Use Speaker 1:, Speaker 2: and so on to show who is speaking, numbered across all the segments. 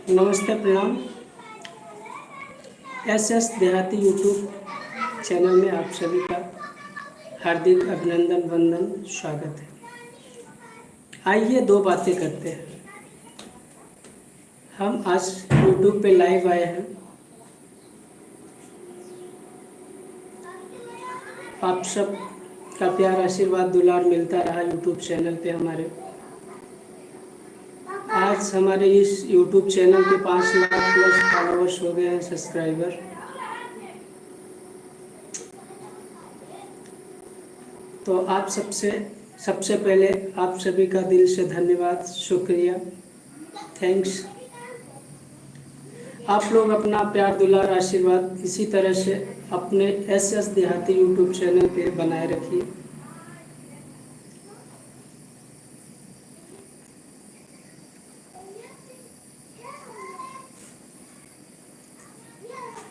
Speaker 1: नमस्ते, प्रणाम। एस देहाती यूट्यूब चैनल में आप सभी का हार्दिक अभिनंदन वंदन स्वागत है। आइए दो बातें करते हैं। हम आज यूट्यूब पे लाइव आए हैं। आप सब का प्यार आशीर्वाद दुलार मिलता रहा यूट्यूब चैनल पे हमारे। आज हमारे इस यूट्यूब चैनल के 5 लाख प्लस फॉलोअर्स हो गए हैं, सब्सक्राइबर। तो आप सबसे पहले आप सभी का दिल से धन्यवाद, शुक्रिया, थैंक्स। आप लोग अपना प्यार दुलार आशीर्वाद इसी तरह से अपने एस देहाती यूट्यूब चैनल पे बनाए रखिए।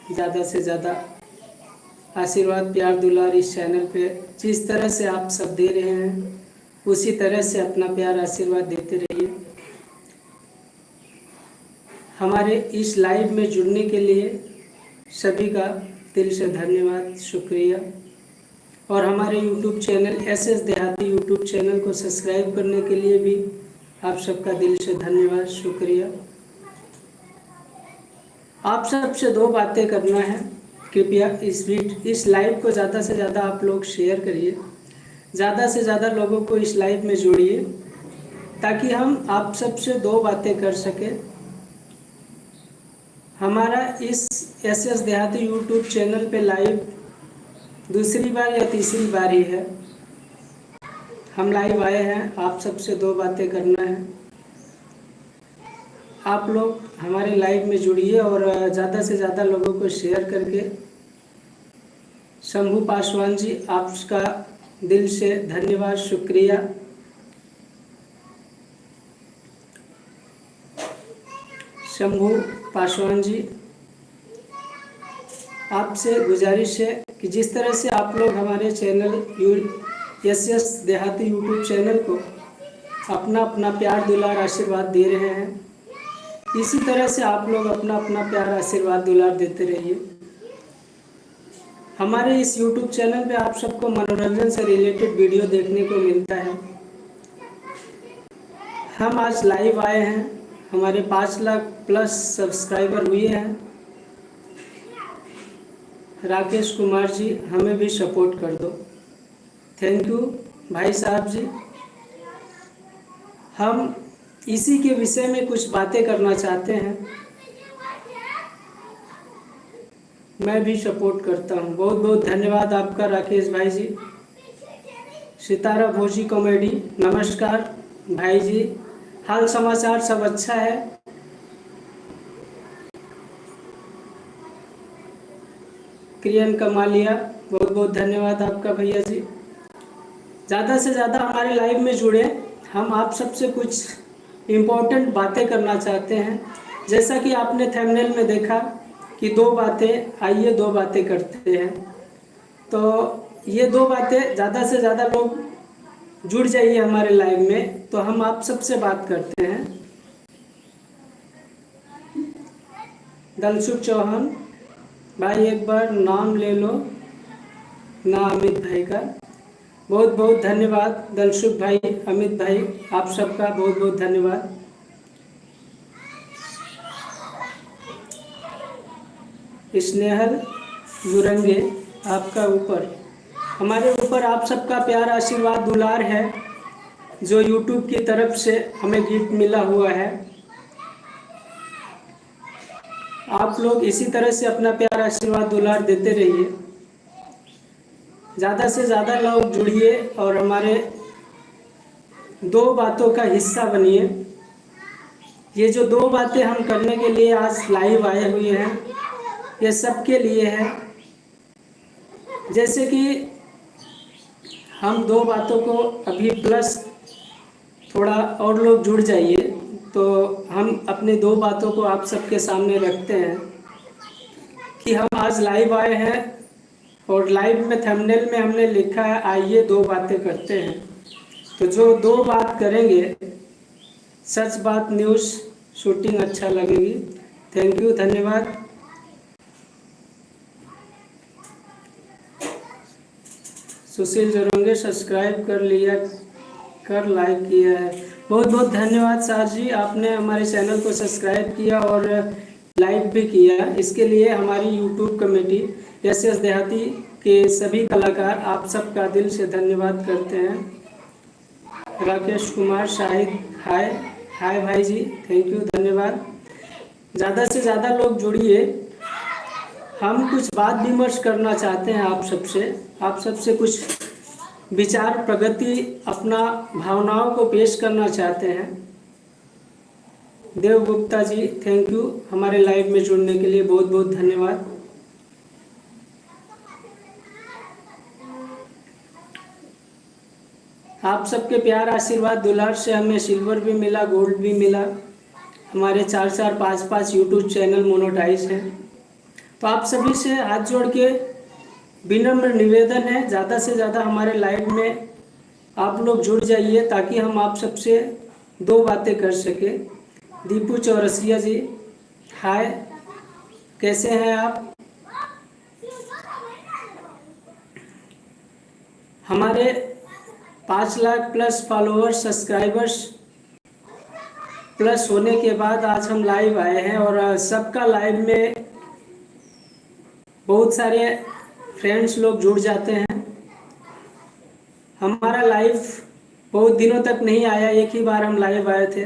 Speaker 1: ज़्यादा से ज़्यादा आशीर्वाद प्यार दुलार इस चैनल पे जिस तरह से आप सब दे रहे हैं उसी तरह से अपना प्यार आशीर्वाद देते रहिए। हमारे इस लाइव में जुड़ने के लिए सभी का दिल से धन्यवाद, शुक्रिया। और हमारे यूट्यूब चैनल एस देहाती यूट्यूब चैनल को सब्सक्राइब करने के लिए भी आप सबका दिल से धन्यवाद, शुक्रिया। आप सबसे दो बातें करना है। कृपया इस लाइव को ज़्यादा से ज़्यादा आप लोग शेयर करिए, ज़्यादा से ज़्यादा लोगों को इस लाइव में जोड़िए ताकि हम आप सबसे दो बातें कर सकें। हमारा इस एस देहाती यूट्यूब चैनल पे लाइव दूसरी बार या तीसरी बार ही है। हम लाइव आए हैं, आप सबसे दो बातें करना है। आप लोग हमारे लाइव में जुड़िए और ज़्यादा से ज़्यादा लोगों को शेयर करके। शंभू पासवान जी, आपका दिल से धन्यवाद, शुक्रिया। शंभू पासवान जी, आपसे गुजारिश है कि जिस तरह से आप लोग हमारे चैनल एस देहाती यूट्यूब चैनल को अपना अपना प्यार दुलार आशीर्वाद दे रहे हैं, इसी तरह से आप लोग अपना अपना प्यार आशीर्वाद दुलार देते रहिए। हमारे इस यूट्यूब चैनल पे आप सबको मनोरंजन से रिलेटेड वीडियो देखने को मिलता है। हम आज लाइव आए हैं, हमारे 5 लाख प्लस सब्सक्राइबर हुए हैं। राकेश कुमार जी, हमें भी सपोर्ट कर दो। थैंक यू भाई साहब जी। हम इसी के विषय में कुछ बातें करना चाहते हैं। मैं भी सपोर्ट करता हूँ। बहुत बहुत धन्यवाद आपका राकेश भाई जी। सितारा भोजी कॉमेडी, नमस्कार भाई जी। हाल समाचार सब अच्छा है? क्रियन कमालिया, बहुत बहुत धन्यवाद आपका भैया जी। ज़्यादा से ज़्यादा हमारे लाइव में जुड़े। हम आप सबसे कुछ इम्पोर्टेंट बातें करना चाहते हैं। जैसा कि आपने थंबनेल में देखा कि दो बातें, आइए दो बातें करते हैं। तो ये दो बातें, ज़्यादा से ज़्यादा लोग जुड़ जाइए हमारे लाइव में तो हम आप सबसे बात करते हैं। दलसुख चौहान भाई, एक बार नाम ले लो ना अमित भाई का। बहुत बहुत धन्यवाद दलसुख भाई, अमित भाई, आप सबका बहुत बहुत धन्यवाद। स्नेहल युरंगे, आपका ऊपर, हमारे ऊपर आप सबका प्यार आशीर्वाद दुलार है जो यूट्यूब की तरफ से हमें गिफ्ट मिला हुआ है। आप लोग इसी तरह से अपना प्यार आशीर्वाद दुलार देते रहिए। ज़्यादा से ज़्यादा लोग जुड़िए और हमारे दो बातों का हिस्सा बनिए। ये जो दो बातें हम करने के लिए आज लाइव आए हुए हैं, ये सबके लिए है। जैसे कि हम दो बातों को अभी प्लस थोड़ा और लोग जुड़ जाइए तो हम अपनी दो बातों को आप सबके सामने रखते हैं कि हम आज लाइव आए हैं और लाइव में थंबनेल में हमने लिखा है आइए दो बातें करते हैं। तो जो दो बात करेंगे, सच बात न्यूज़ शूटिंग अच्छा लगेगी। थैंक यू, धन्यवाद। सुशील जोरंगे सब्सक्राइब कर लिया, कर लाइक किया है। बहुत बहुत धन्यवाद सर जी, आपने हमारे चैनल को सब्सक्राइब किया और लाइक भी किया। इसके लिए हमारी यूट्यूब कमेटी एस एस देहाती के सभी कलाकार आप सबका दिल से धन्यवाद करते हैं। राकेश कुमार शाहिद, हाय हाय भाई जी, थैंक यू, धन्यवाद। ज़्यादा से ज़्यादा लोग जुड़िए, हम कुछ बात विमर्श करना चाहते हैं आप सबसे कुछ विचार प्रगति, अपना भावनाओं को पेश करना चाहते हैं। देव गुप्ता जी, थैंक यू, हमारे लाइव में जुड़ने के लिए बहुत बहुत धन्यवाद। आप सबके प्यार आशीर्वाद दुलार से हमें सिल्वर भी मिला, गोल्ड भी मिला। हमारे 4-4 5-5 यूट्यूब चैनल मोनेटाइज हैं। तो आप सभी से हाथ जोड़ के विनम्र निवेदन है, ज़्यादा से ज़्यादा हमारे लाइव में आप लोग जुड़ जाइए ताकि हम आप सबसे दो बातें कर सके। दीपू चौरसिया जी, हाय, कैसे हैं आप? हमारे 5 lakh plus followers, subscribers plus होने के बाद आज हम लाइव आए हैं और सबका लाइव में बहुत सारे फ्रेंड्स लोग जुड़ जाते हैं। हमारा लाइव बहुत दिनों तक नहीं आया, एक ही बार हम लाइव आए थे।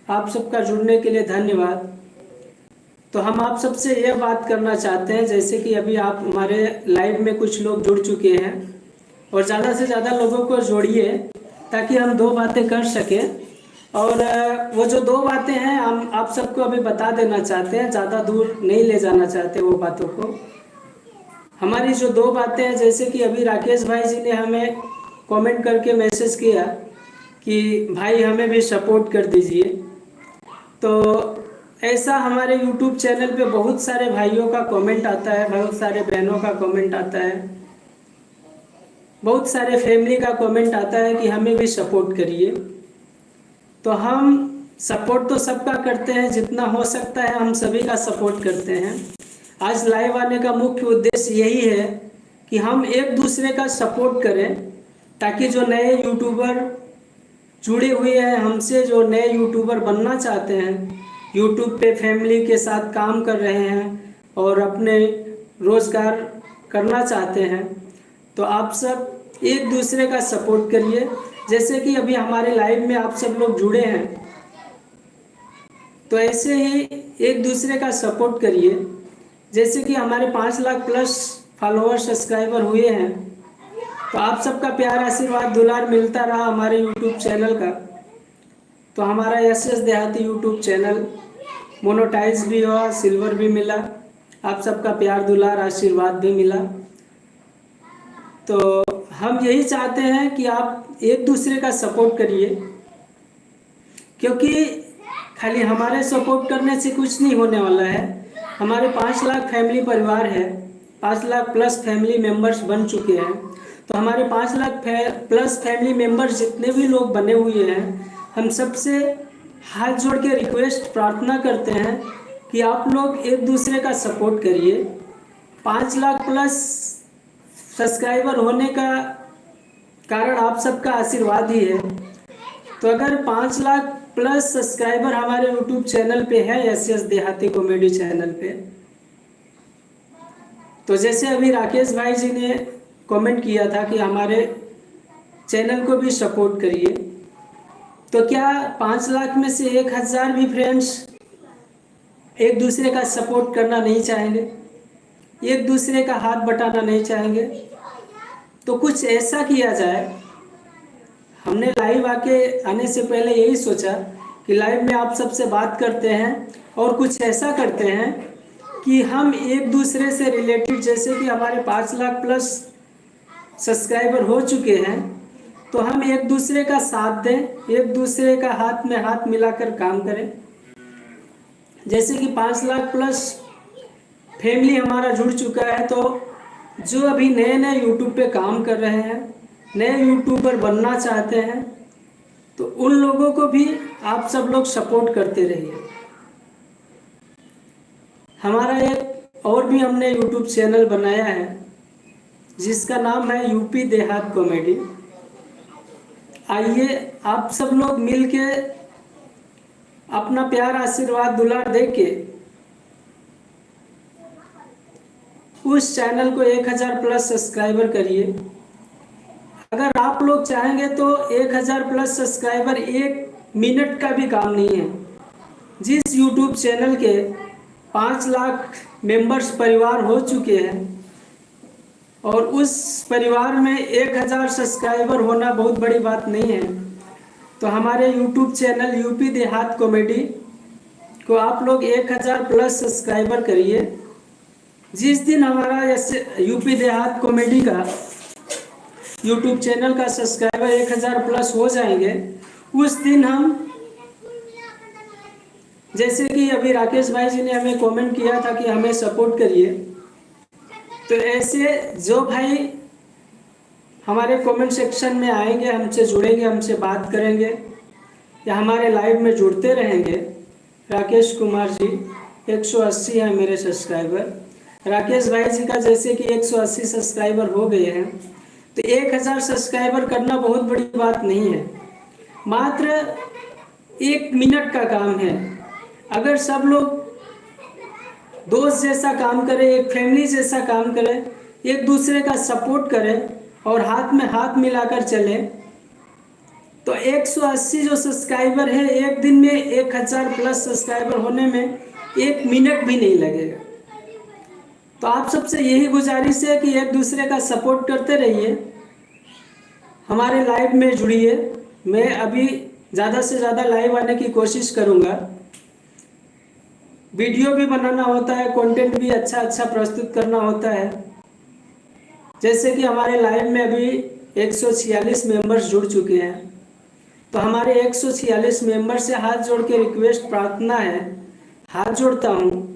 Speaker 1: आप सबका जुड़ने के लिए धन्यवाद। तो हम आप सबसे यह बात करना चाहते हैं, जैसे कि अभी आप हमारे लाइव में कुछ लोग जुड़ चुके हैं और ज़्यादा से ज़्यादा लोगों को जोड़िए ताकि हम दो बातें कर सकें। और वो जो दो बातें हैं हम आप सबको अभी बता देना चाहते हैं, ज़्यादा दूर नहीं ले जाना चाहते वो बातों को। हमारी जो दो बातें हैं, जैसे कि अभी राकेश भाई जी ने हमें कमेंट करके मैसेज किया कि भाई हमें भी सपोर्ट कर दीजिए। तो ऐसा हमारे YouTube चैनल पे बहुत सारे भाइयों का कमेंट आता है, बहुत सारे बहनों का कमेंट आता है, बहुत सारे फैमिली का कमेंट आता है कि हमें भी सपोर्ट करिए। तो हम सपोर्ट तो सबका करते हैं, जितना हो सकता है हम सभी का सपोर्ट करते हैं। आज लाइव आने का मुख्य उद्देश्य यही है कि हम एक दूसरे का सपोर्ट करें ताकि जो नए यूट्यूबर जुड़े हुए हैं हमसे, जो नए यूट्यूबर बनना चाहते हैं, यूट्यूब पे फैमिली के साथ काम कर रहे हैं और अपने रोज़गार करना चाहते हैं, तो आप सब एक दूसरे का सपोर्ट करिए। जैसे कि अभी हमारे लाइव में आप सब लोग जुड़े हैं, तो ऐसे ही एक दूसरे का सपोर्ट करिए। जैसे कि हमारे 5 लाख प्लस फॉलोअर सब्सक्राइबर हुए हैं, तो आप सबका प्यार आशीर्वाद दुलार मिलता रहा हमारे यूट्यूब चैनल का, तो हमारा एस एस देहाती यूट्यूब चैनल मोनेटाइज भी हुआ, सिल्वर भी मिला, आप सबका प्यार दुलार आशीर्वाद भी मिला। तो हम यही चाहते हैं कि आप एक दूसरे का सपोर्ट करिए, क्योंकि खाली हमारे सपोर्ट करने से कुछ नहीं होने वाला है। हमारे 5 लाख फैमिली परिवार है, 5 लाख प्लस फैमिली मेंबर्स बन चुके हैं। तो हमारे 5 लाख प्लस फैमिली मेंबर्स जितने भी लोग बने हुए हैं, हम सबसे हाथ जोड़ के रिक्वेस्ट प्रार्थना करते हैं कि आप लोग एक दूसरे का सपोर्ट करिए। 5 लाख प्लस सब्सक्राइबर होने का कारण आप सबका आशीर्वाद ही है। तो अगर 5 लाख प्लस सब्सक्राइबर हमारे यूट्यूब चैनल पे है, एस एस देहाती कॉमेडी चैनल पे, तो जैसे अभी राकेश भाई जी ने कमेंट किया था कि हमारे चैनल को भी सपोर्ट करिए, तो क्या 5 लाख में से 1000 भी फ्रेंड्स एक दूसरे का सपोर्ट करना नहीं चाहेंगे, एक दूसरे का हाथ बटाना नहीं चाहेंगे? तो कुछ ऐसा किया जाए। हमने लाइव आने से पहले यही सोचा कि लाइव में आप सबसे बात करते हैं और कुछ ऐसा करते हैं कि हम एक दूसरे से रिलेटेड, जैसे कि हमारे 5 लाख प्लस सब्सक्राइबर हो चुके हैं, तो हम एक दूसरे का साथ दें, एक दूसरे का हाथ में हाथ मिलाकर काम करें। जैसे कि 5 लाख प्लस फैमिली हमारा जुड़ चुका है, तो जो अभी नए नए यूट्यूब पे काम कर रहे हैं, नए यूट्यूबर बनना चाहते हैं, तो उन लोगों को भी आप सब लोग सपोर्ट करते रहिए। हमारा एक और भी हमने यूट्यूब चैनल बनाया है जिसका नाम है यूपी देहात कॉमेडी। आइए आप सब लोग मिल के अपना प्यार आशीर्वाद दुलार दे के उस चैनल को 1000 प्लस सब्सक्राइबर करिए। अगर आप लोग चाहेंगे तो 1000 प्लस सब्सक्राइबर 1 मिनट का भी काम नहीं है। जिस यूट्यूब चैनल के 5 लाख मेंबर्स परिवार हो चुके हैं और उस परिवार में 1000 सब्सक्राइबर होना बहुत बड़ी बात नहीं है। तो हमारे यूट्यूब चैनल यूपी देहात कॉमेडी को आप लोग 1000 प्लस सब्सक्राइबर करिए। जिस दिन हमारा ऐसे यूपी देहात कॉमेडी का यूट्यूब चैनल का सब्सक्राइबर 1000 प्लस हो जाएंगे, उस दिन हम, जैसे कि अभी राकेश भाई जी ने हमें कमेंट किया था कि हमें सपोर्ट करिए, तो ऐसे जो भाई हमारे कमेंट सेक्शन में आएंगे, हमसे जुड़ेंगे, हमसे बात करेंगे या हमारे लाइव में जुड़ते रहेंगे। राकेश कुमार जी 180 है मेरे सब्सक्राइबर। राकेश भाई जी का जैसे कि 180 सब्सक्राइबर हो गए हैं, तो 1000 सब्सक्राइबर करना बहुत बड़ी बात नहीं है, मात्र 1 मिनट का काम है। अगर सब लोग दोस्त जैसा काम करें, एक फैमिली जैसा काम करें, एक दूसरे का सपोर्ट करें और हाथ में हाथ मिलाकर चले, तो 180 जो सब्सक्राइबर है, एक दिन में 1000 प्लस सब्सक्राइबर होने में 1 मिनट भी नहीं लगेगा। तो आप सबसे यही गुजारिश है कि एक दूसरे का सपोर्ट करते रहिए, हमारे लाइव में जुड़िए। मैं अभी ज़्यादा से ज़्यादा लाइव आने की कोशिश करूँगा। वीडियो भी बनाना होता है, कंटेंट भी अच्छा प्रस्तुत करना होता है। जैसे कि हमारे लाइव में अभी 146 मेंबर्स जुड़ चुके हैं, तो हमारे 146 मेंबर से हाथ जोड़ के रिक्वेस्ट प्रार्थना है, हाथ जोड़ता हूँ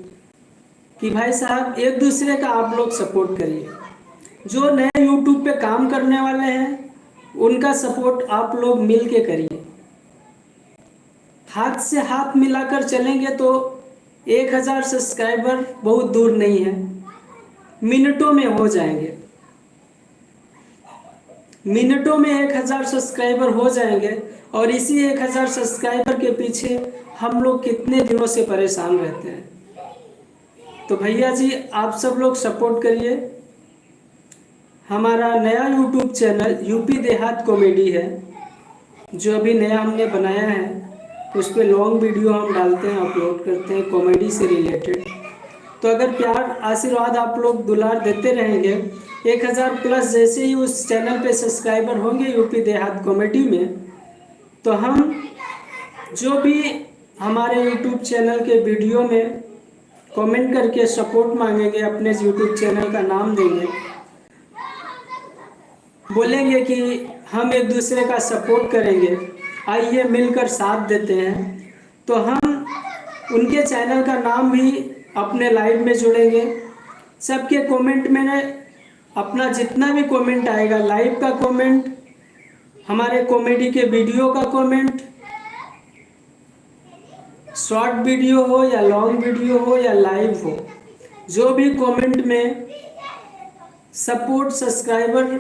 Speaker 1: कि भाई साहब एक दूसरे का आप लोग सपोर्ट करिए। जो नए यूट्यूब पे काम करने वाले हैं उनका सपोर्ट आप लोग मिल के करिए। हाथ से हाथ मिलाकर चलेंगे तो 1000 सब्सक्राइबर बहुत दूर नहीं है, मिनटों में हो जाएंगे। मिनटों में 1000 सब्सक्राइबर हो जाएंगे और इसी 1000 सब्सक्राइबर के पीछे हम लोग कितने दिनों से परेशान रहते हैं। तो भैया जी आप सब लोग सपोर्ट करिए। हमारा नया यूट्यूब चैनल यूपी देहात कॉमेडी है, जो अभी नया हमने बनाया है। उस पर लॉन्ग वीडियो हम डालते हैं, अपलोड करते हैं कॉमेडी से रिलेटेड। तो अगर प्यार आशीर्वाद आप लोग दुलार देते रहेंगे, 1000 प्लस जैसे ही उस चैनल पे सब्सक्राइबर होंगे यूपी देहात कॉमेडी में, तो हम जो भी हमारे यूट्यूब चैनल के वीडियो में कमेंट करके सपोर्ट मांगेंगे, अपने यूट्यूब चैनल का नाम देंगे, बोलेंगे कि हम एक दूसरे का सपोर्ट करेंगे, आइए मिलकर साथ देते हैं, तो हम उनके चैनल का नाम भी अपने लाइव में जोड़ेंगे। सबके कमेंट में अपना जितना भी कमेंट आएगा, लाइव का कमेंट, हमारे कॉमेडी के वीडियो का कमेंट, शॉर्ट वीडियो हो या लॉन्ग वीडियो हो या लाइव हो, जो भी कमेंट में सपोर्ट सब्सक्राइबर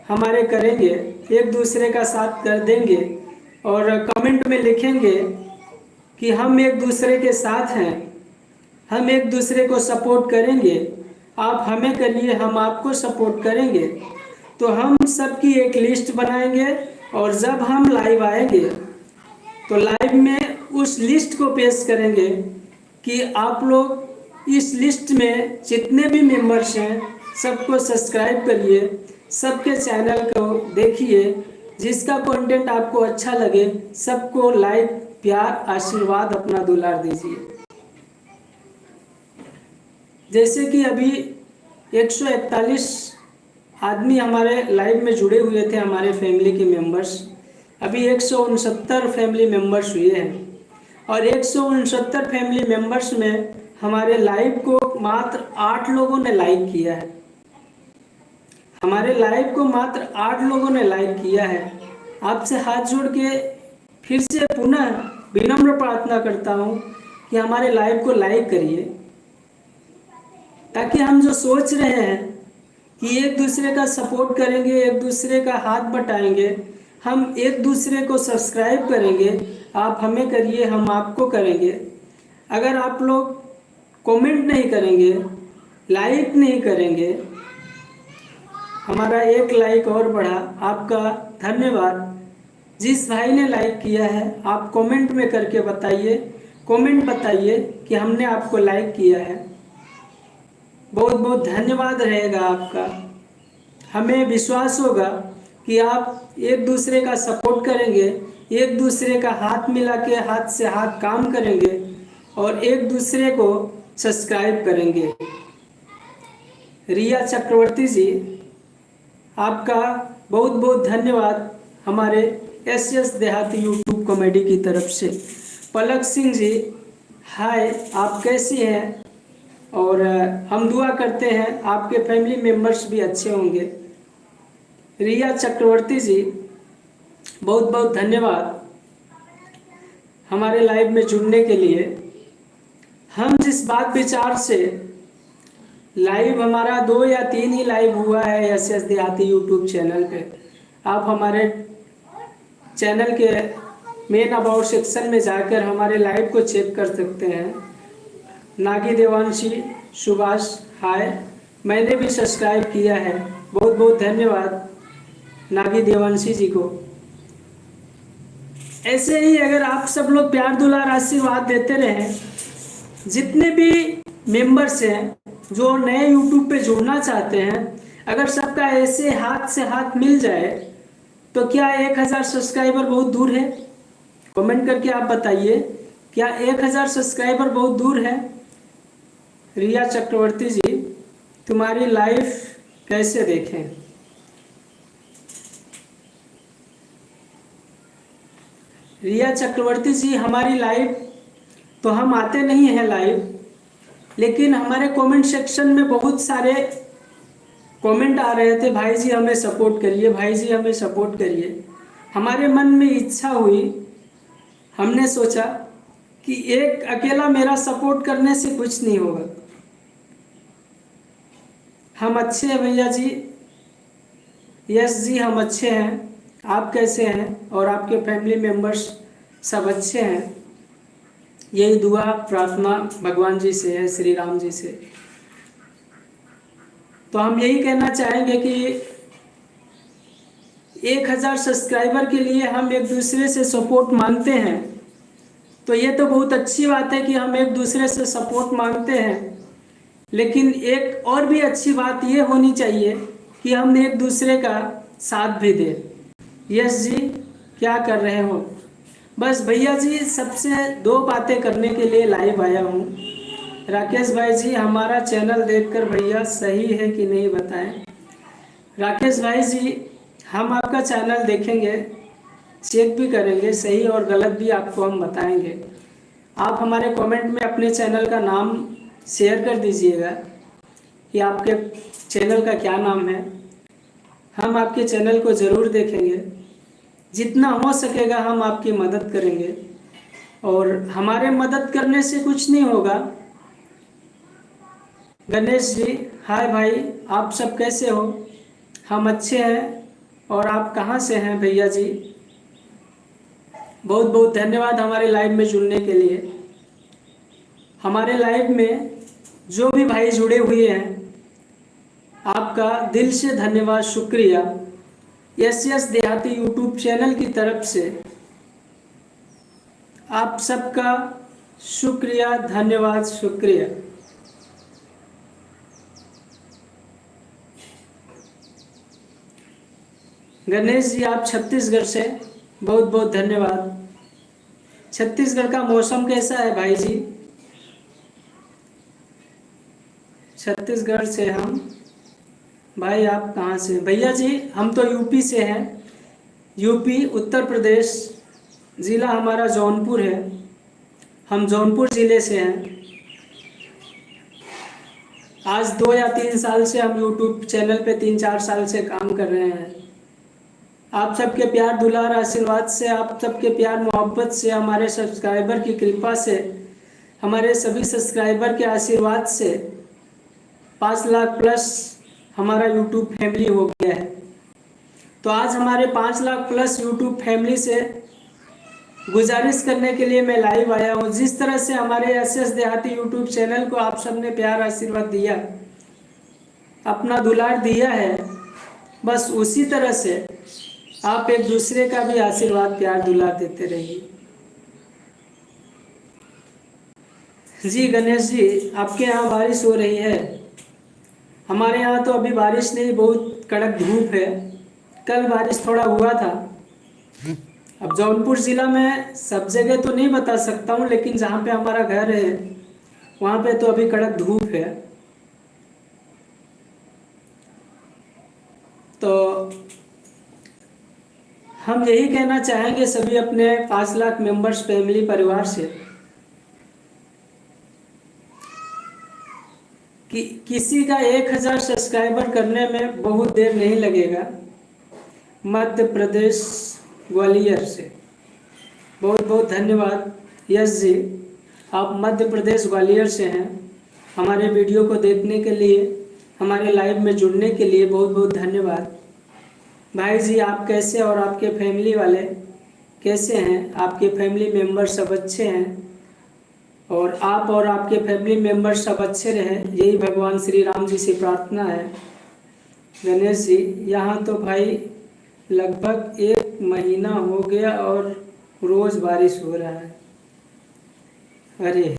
Speaker 1: हमारे करेंगे, एक दूसरे का साथ कर देंगे और कमेंट में लिखेंगे कि हम एक दूसरे के साथ हैं, हम एक दूसरे को सपोर्ट करेंगे, आप हमें करिए, हम आपको सपोर्ट करेंगे। तो हम सबकी एक लिस्ट बनाएंगे और जब हम लाइव आएंगे तो लाइव में उस लिस्ट को पेश करेंगे कि आप लोग इस लिस्ट में जितने भी मेंबर्स हैं सबको सब्सक्राइब करिए, सबके चैनल को देखिए, जिसका कंटेंट आपको अच्छा लगे सबको लाइक प्यार आशीर्वाद अपना दुलार दीजिए। जैसे कि अभी 141 आदमी हमारे लाइव में जुड़े हुए थे, हमारे फैमिली के मेंबर्स। अभी 169 फैमिली मेंबर्स हुए हैं और 169 फैमिली मेंबर्स में हमारे लाइव को मात्र 8 लोगों ने लाइक किया है। हमारे लाइव को मात्र 8 लोगों ने लाइक किया है। आपसे हाथ जोड़ के फिर से पुनः विनम्र प्रार्थना करता हूँ कि हमारे लाइव को लाइक करिए, ताकि हम जो सोच रहे हैं कि एक दूसरे का सपोर्ट करेंगे, एक दूसरे का हाथ बटाएंगे, हम एक दूसरे को सब्सक्राइब करेंगे, आप हमें करिए, हम आपको करेंगे। अगर आप लोग कमेंट नहीं करेंगे, लाइक नहीं करेंगे, हमारा एक लाइक और बढ़ा, आपका धन्यवाद। जिस भाई ने लाइक किया है आप कमेंट में करके बताइए, कमेंट बताइए कि हमने आपको लाइक किया है। बहुत बहुत धन्यवाद रहेगा आपका। हमें विश्वास होगा कि आप एक दूसरे का सपोर्ट करेंगे, एक दूसरे का हाथ मिला के हाथ से हाथ काम करेंगे और एक दूसरे को सब्सक्राइब करेंगे। रिया चक्रवर्ती जी, आपका बहुत बहुत धन्यवाद हमारे एस देहाती यूट्यूब कॉमेडी की तरफ से। पलक सिंह जी, हाय, आप कैसी हैं? और हम दुआ करते हैं आपके फैमिली मेम्बर्स भी अच्छे होंगे। रिया चक्रवर्ती जी, बहुत बहुत धन्यवाद हमारे लाइव में जुड़ने के लिए। हम जिस बात विचार से लाइव, हमारा 2 या 3 ही लाइव हुआ है एस देहाती यूट्यूब चैनल पे। आप हमारे चैनल के मेन अबाउट सेक्शन में जाकर हमारे लाइव को चेक कर सकते हैं। नागी देवांशी, सुभाष, हाय, मैंने भी सब्सक्राइब किया है। बहुत बहुत धन्यवाद नागी देवांशी जी को। ऐसे ही अगर आप सब लोग प्यार दुलार आशीर्वाद देते रहें, जितने भी मेंबर्स हैं जो नए यूट्यूब पे जुड़ना चाहते हैं, अगर सबका ऐसे हाथ से हाथ मिल जाए तो क्या 1000 सब्सक्राइबर बहुत दूर है? कमेंट करके आप बताइए, क्या 1000 सब्सक्राइबर बहुत दूर है? रिया चक्रवर्ती जी, तुम्हारी लाइफ कैसे देखें? रिया चक्रवर्ती जी, हमारी लाइव तो हम आते नहीं हैं लाइव, लेकिन हमारे कमेंट सेक्शन में बहुत सारे कमेंट आ रहे थे, भाई जी हमें सपोर्ट करिए, भाई जी हमें सपोर्ट करिए। हमारे मन में इच्छा हुई, हमने सोचा कि एक अकेला मेरा सपोर्ट करने से कुछ नहीं होगा। हम अच्छे हैं भैया जी, यस जी हम अच्छे हैं। आप कैसे हैं? और आपके फैमिली मेम्बर्स सब अच्छे हैं? यही दुआ प्रार्थना भगवान जी से है, श्री राम जी से। तो हम यही कहना चाहेंगे कि 1000 सब्सक्राइबर के लिए हम एक दूसरे से सपोर्ट मांगते हैं, तो ये तो बहुत अच्छी बात है कि हम एक दूसरे से सपोर्ट मांगते हैं, लेकिन एक और भी अच्छी बात ये होनी चाहिए कि हम एक दूसरे का साथ भी दें। यस जी, क्या कर रहे हो? बस भैया जी, सबसे 2 बातें करने के लिए लाइव आया हूँ। राकेश भाई जी, हमारा चैनल देखकर भैया सही है कि नहीं बताएं। राकेश भाई जी, हम आपका चैनल देखेंगे, चेक भी करेंगे, सही और गलत भी आपको हम बताएंगे। आप हमारे कमेंट में अपने चैनल का नाम शेयर कर दीजिएगा कि आपके चैनल का क्या नाम है। हम आपके चैनल को ज़रूर देखेंगे, जितना हो सकेगा हम आपकी मदद करेंगे। और हमारे मदद करने से कुछ नहीं होगा। गणेश जी, हाय भाई, आप सब कैसे हो? हम अच्छे हैं। और आप कहाँ से हैं भैया जी? बहुत बहुत धन्यवाद हमारे लाइव में जुड़ने के लिए। हमारे लाइव में जो भी भाई जुड़े हुए हैं, आपका दिल से धन्यवाद, शुक्रिया। एस देहाती यूट्यूब चैनल की तरफ से आप सबका शुक्रिया, धन्यवाद, शुक्रिया। गणेश जी, आप छत्तीसगढ़ से, बहुत बहुत धन्यवाद। छत्तीसगढ़ का मौसम कैसा है भाई जी? छत्तीसगढ़ से हम भाई, आप कहाँ से? भैया जी, हम तो यूपी से हैं। यूपी, उत्तर प्रदेश, ज़िला हमारा जौनपुर है। हम जौनपुर ज़िले से हैं। आज 2 या 3 साल से हम यूट्यूब चैनल पे 3-4 साल से काम कर रहे हैं। आप सबके प्यार दुलार आशीर्वाद से, आप सबके प्यार मोहब्बत से, हमारे सब्सक्राइबर की कृपा से, हमारे सभी सब्सक्राइबर के आशीर्वाद से 5 लाख प्लस हमारा यूट्यूब फैमिली हो गया है। तो आज हमारे 5 लाख प्लस यूट्यूब फैमिली से गुजारिश करने के लिए मैं लाइव आया हूँ। जिस तरह से हमारे SS देहाती यूट्यूब चैनल को आप सबने प्यार आशीर्वाद दिया, अपना दुलार दिया है, बस उसी तरह से आप एक दूसरे का भी आशीर्वाद प्यार दुलार देते रहिए। जी गणेश जी, आपके यहाँ बारिश हो रही है? हमारे यहाँ तो अभी बारिश नहीं, बहुत कड़क धूप है। कल बारिश थोड़ा हुआ था। अब जौनपुर ज़िला में सब जगह तो नहीं बता सकता हूँ, लेकिन जहाँ पे हमारा घर है वहाँ पे तो अभी कड़क धूप है। तो हम यही कहना चाहेंगे सभी अपने 5 लाख मेंबर्स फैमिली परिवार से कि किसी का 1000 सब्सक्राइबर करने में बहुत देर नहीं लगेगा। मध्य प्रदेश ग्वालियर से बहुत बहुत धन्यवाद यश जी, आप मध्य प्रदेश ग्वालियर से हैं। हमारे वीडियो को देखने के लिए, हमारे लाइव में जुड़ने के लिए बहुत बहुत धन्यवाद। भाई जी आप कैसे और आपके फैमिली वाले कैसे हैं? आपके फैमिली मेम्बर सब अच्छे हैं और आप और आपके फैमिली मेम्बर सब अच्छे रहें, यही भगवान श्री राम जी से प्रार्थना है। गणेश जी, यहाँ तो भाई लगभग 1 महीना हो गया और रोज़ बारिश हो रहा है। अरे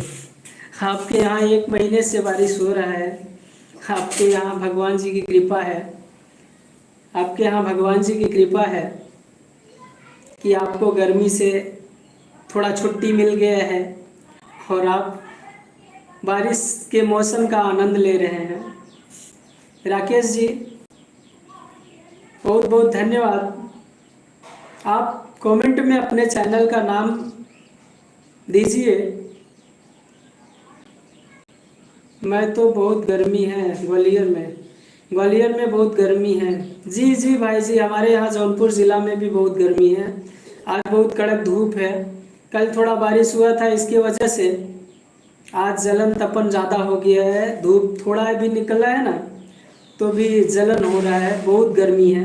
Speaker 1: आपके यहाँ 1 महीने से बारिश हो रहा है। आपके यहाँ भगवान जी की कृपा है, आपके यहाँ भगवान जी की कृपा है कि आपको गर्मी से थोड़ा छुट्टी मिल गया है और आप बारिश के मौसम का आनंद ले रहे हैं। राकेश जी बहुत बहुत धन्यवाद। आप कमेंट में अपने चैनल का नाम दीजिए। मैं तो बहुत गर्मी है ग्वालियर में, ग्वालियर में बहुत गर्मी है। जी जी भाई जी, हमारे यहाँ जौनपुर ज़िला में भी बहुत गर्मी है। आज बहुत कड़क धूप है। कल थोड़ा बारिश हुआ था, इसकी वजह से आज जलन तपन ज़्यादा हो गया है। धूप थोड़ा भी निकला है ना तो भी जलन हो रहा है, बहुत गर्मी है।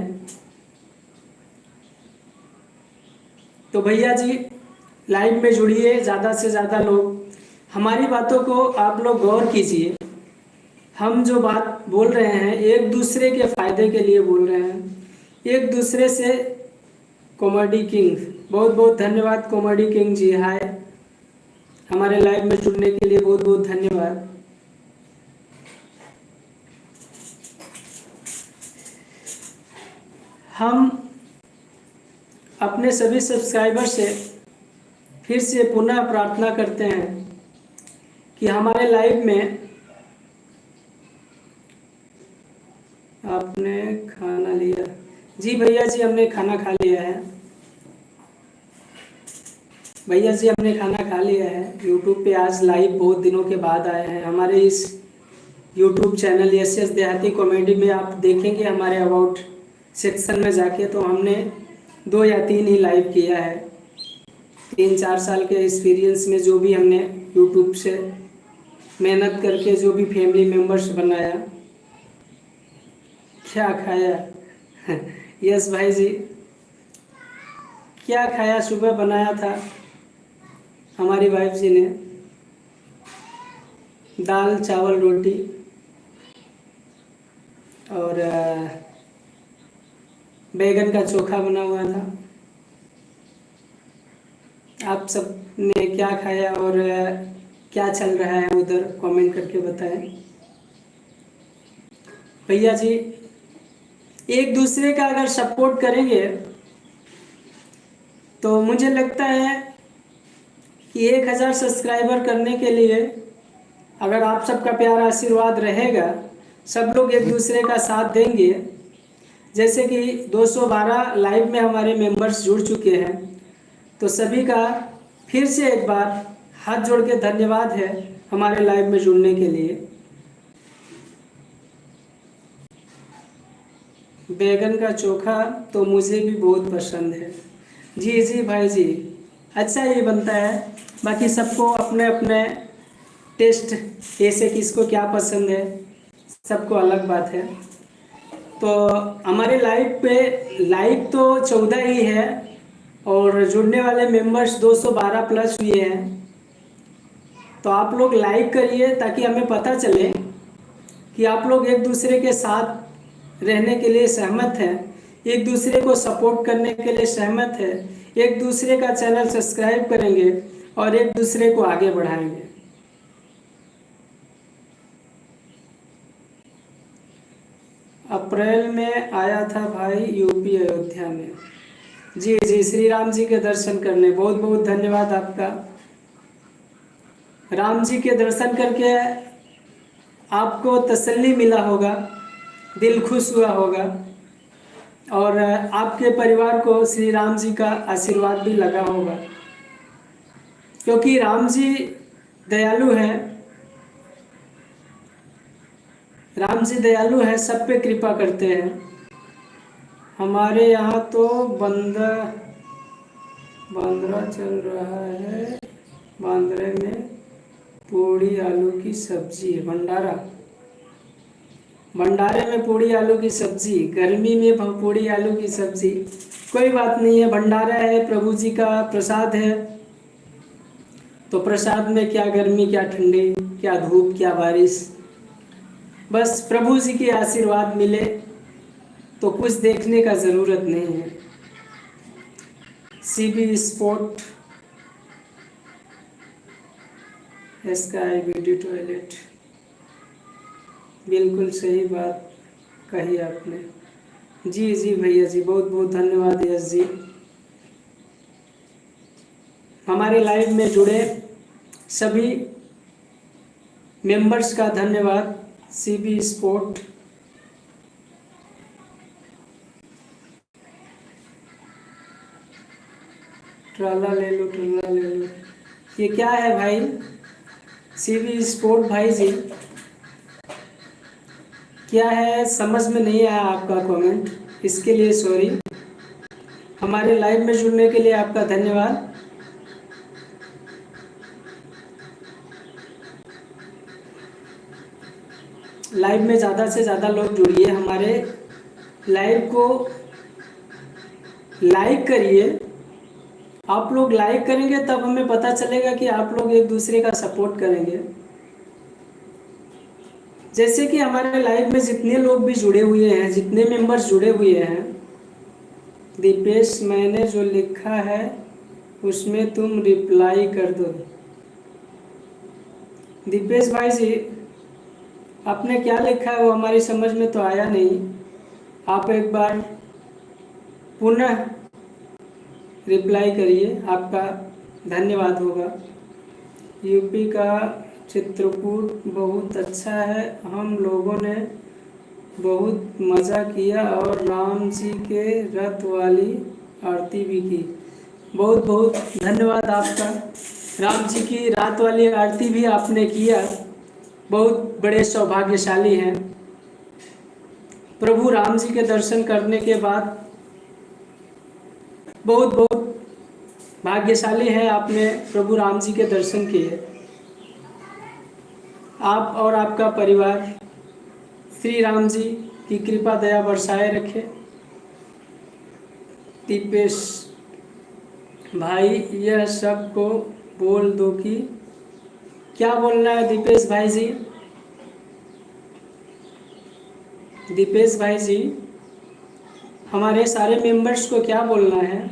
Speaker 1: तो भैया जी लाइव में जुड़िए, ज़्यादा से ज़्यादा लोग, हमारी बातों को आप लोग गौर कीजिए। हम जो बात बोल रहे हैं एक दूसरे के फ़ायदे के लिए बोल रहे हैं, एक दूसरे से। कॉमेडी किंग बहुत बहुत धन्यवाद। कॉमेडी किंग जी हाय, हमारे लाइव में जुड़ने के लिए बहुत बहुत धन्यवाद। हम अपने सभी सब्सक्राइबर से फिर से पुनः प्रार्थना करते हैं कि हमारे लाइव में आपने खाना लिया? जी भैया जी, हमने खाना खा लिया है। भैया जी हमने खाना खा लिया है। यूट्यूब पे आज लाइव बहुत दिनों के बाद आए हैं। हमारे इस यूट्यूब चैनल SS देहाती कॉमेडी में आप देखेंगे हमारे अबाउट सेक्शन में जाके, तो हमने 2 या 3 ही लाइव किया है। 3-4 साल के एक्सपीरियंस में जो भी हमने यूट्यूब से मेहनत करके जो भी फैमिली मेम्बर्स बनाया। क्या खाया? यस भाई जी, क्या खाया? सुबह बनाया था हमारी वाइफ जी ने दाल चावल रोटी और बैगन का चोखा बना हुआ था। आप सब ने क्या खाया और क्या चल रहा है उधर कमेंट करके बताएं। भैया जी एक दूसरे का अगर सपोर्ट करेंगे तो मुझे लगता है कि 1000 सब्सक्राइबर करने के लिए अगर आप सबका प्यार आशीर्वाद रहेगा, सब लोग एक दूसरे का साथ देंगे। जैसे कि 212 लाइव में हमारे मेंबर्स जुड़ चुके हैं, तो सभी का फिर से एक बार हाथ जोड़ के धन्यवाद है हमारे लाइव में जुड़ने के लिए। बैगन का चोखा तो मुझे भी बहुत पसंद है। जी जी भाई जी, अच्छा ये बनता है। बाकी सबको अपने अपने टेस्ट, ऐसे किसको क्या पसंद है, सबको अलग बात है। तो हमारे लाइव तो 14 ही है, और जुड़ने वाले मेंबर्स 212 प्लस हुए हैं। तो आप लोग लाइक करिए ताकि हमें पता चले कि आप लोग एक दूसरे के साथ रहने के लिए सहमत हैं, एक दूसरे को सपोर्ट करने के लिए सहमत है, एक दूसरे का चैनल सब्सक्राइब करेंगे और एक दूसरे को आगे बढ़ाएंगे। अप्रैल में आया था भाई यूपी अयोध्या में। जी जी, श्री राम जी के दर्शन करने बहुत बहुत धन्यवाद आपका। राम जी के दर्शन करके आपको तसल्ली मिला होगा, दिल खुश हुआ होगा, और आपके परिवार को श्री राम जी का आशीर्वाद भी लगा होगा, क्योंकि राम जी दयालु हैं। राम जी दयालु हैं, सब पे कृपा करते हैं। हमारे यहाँ तो बांद्रा चल रहा है। बांद्रे में पूड़ी आलू की सब्जी है। भंडारे में पूड़ी आलू की सब्जी, गर्मी में पूड़ी आलू की सब्जी, कोई बात नहीं है। भंडारा है, प्रभु जी का प्रसाद है, तो प्रसाद में क्या गर्मी, क्या ठंडी, क्या धूप, क्या बारिश, बस प्रभु जी के आशीर्वाद मिले तो कुछ देखने का ज़रूरत नहीं है। CB spot, sky beauty toilet, बिल्कुल सही बात कही आपने। जी जी भैया जी, बहुत बहुत धन्यवाद यश जी। हमारे लाइव में जुड़े सभी मेंबर्स का धन्यवाद। सीबी स्पोर्ट, ट्राला ले लो, ट्राला ले लो, ये क्या है भाई? सीबी स्पोर्ट भाई जी, क्या है समझ में नहीं आया आपका कमेंट, इसके लिए सॉरी। हमारे लाइव में जुड़ने के लिए आपका धन्यवाद। लाइव में ज़्यादा से ज़्यादा लोग जुड़िए, हमारे लाइव को लाइक करिए। आप लोग लाइक करेंगे तब हमें पता चलेगा कि आप लोग एक दूसरे का सपोर्ट करेंगे। जैसे कि हमारे लाइव में जितने लोग भी जुड़े हुए हैं, जितने मेंबर्स जुड़े हुए हैं, दीपेश मैंने जो लिखा है उसमें तुम रिप्लाई कर दो। दीपेश भाई जी, आपने क्या लिखा है वो हमारी समझ में तो आया नहीं। आप एक बार पुनः रिप्लाई करिए, आपका धन्यवाद होगा। यूपी का चित्रकूट बहुत अच्छा है, हम लोगों ने बहुत मज़ा किया और राम जी के रथ वाली आरती भी की। बहुत बहुत धन्यवाद आपका। राम जी की रात वाली आरती भी आपने किया, बहुत बड़े सौभाग्यशाली हैं। प्रभु राम जी के दर्शन करने के बाद बहुत बहुत भाग्यशाली है, आपने प्रभु राम जी के दर्शन किए। आप और आपका परिवार श्री राम जी की कृपा दया बरसाए रखे। दीपेश भाई, यह सबको बोल दो कि क्या बोलना है दीपेश भाई जी? दीपेश भाई जी, हमारे सारे मेंबर्स को क्या बोलना है?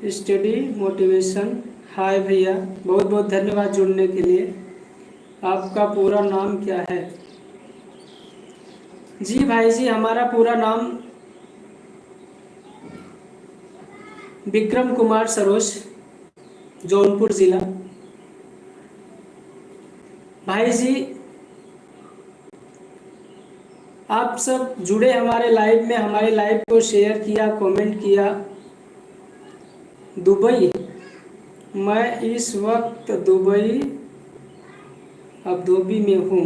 Speaker 1: स्टडी मोटिवेशन, हाय भैया, बहुत बहुत धन्यवाद जुड़ने के लिए। आपका पूरा नाम क्या है? जी भाई जी, हमारा पूरा नाम विक्रम कुमार सरोज, जौनपुर ज़िला। भाई जी, आप सब जुड़े हमारे लाइव में, हमारे लाइव को शेयर किया, कमेंट किया। दुबई, मैं इस वक्त दुबई अबुधाबी में हूँ।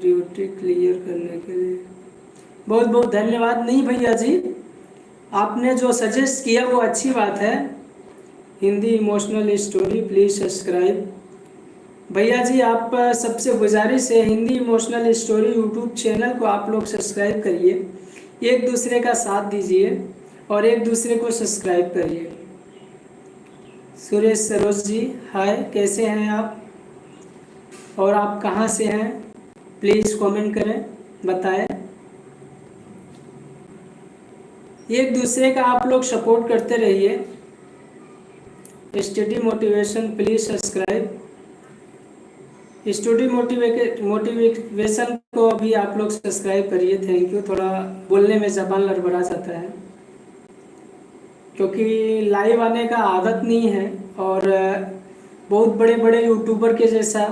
Speaker 1: ड्यूटी क्लियर करने के लिए बहुत बहुत धन्यवाद। नहीं भैया जी, आपने जो सजेस्ट किया वो अच्छी बात है। Hindi emotional story please subscribe. भैया जी आप सबसे गुजारिश है, Hindi emotional story YouTube channel को आप लोग सब्सक्राइब करिए, एक दूसरे का साथ दीजिए और एक दूसरे को सब्सक्राइब करिए। सुरेश सरोज जी हाय, कैसे हैं आप और आप कहाँ से हैं, प्लीज़ कमेंट करें, बताएं। एक दूसरे का आप लोग सपोर्ट करते रहिए। Study motivation please subscribe. Study motivation को अभी आप लोग सब्सक्राइब करिए, थैंक यू। थोड़ा बोलने में ज़बान लड़बड़ा जाता है क्योंकि लाइव आने का आदत नहीं है और बहुत बड़े बड़े यूट्यूबर के जैसा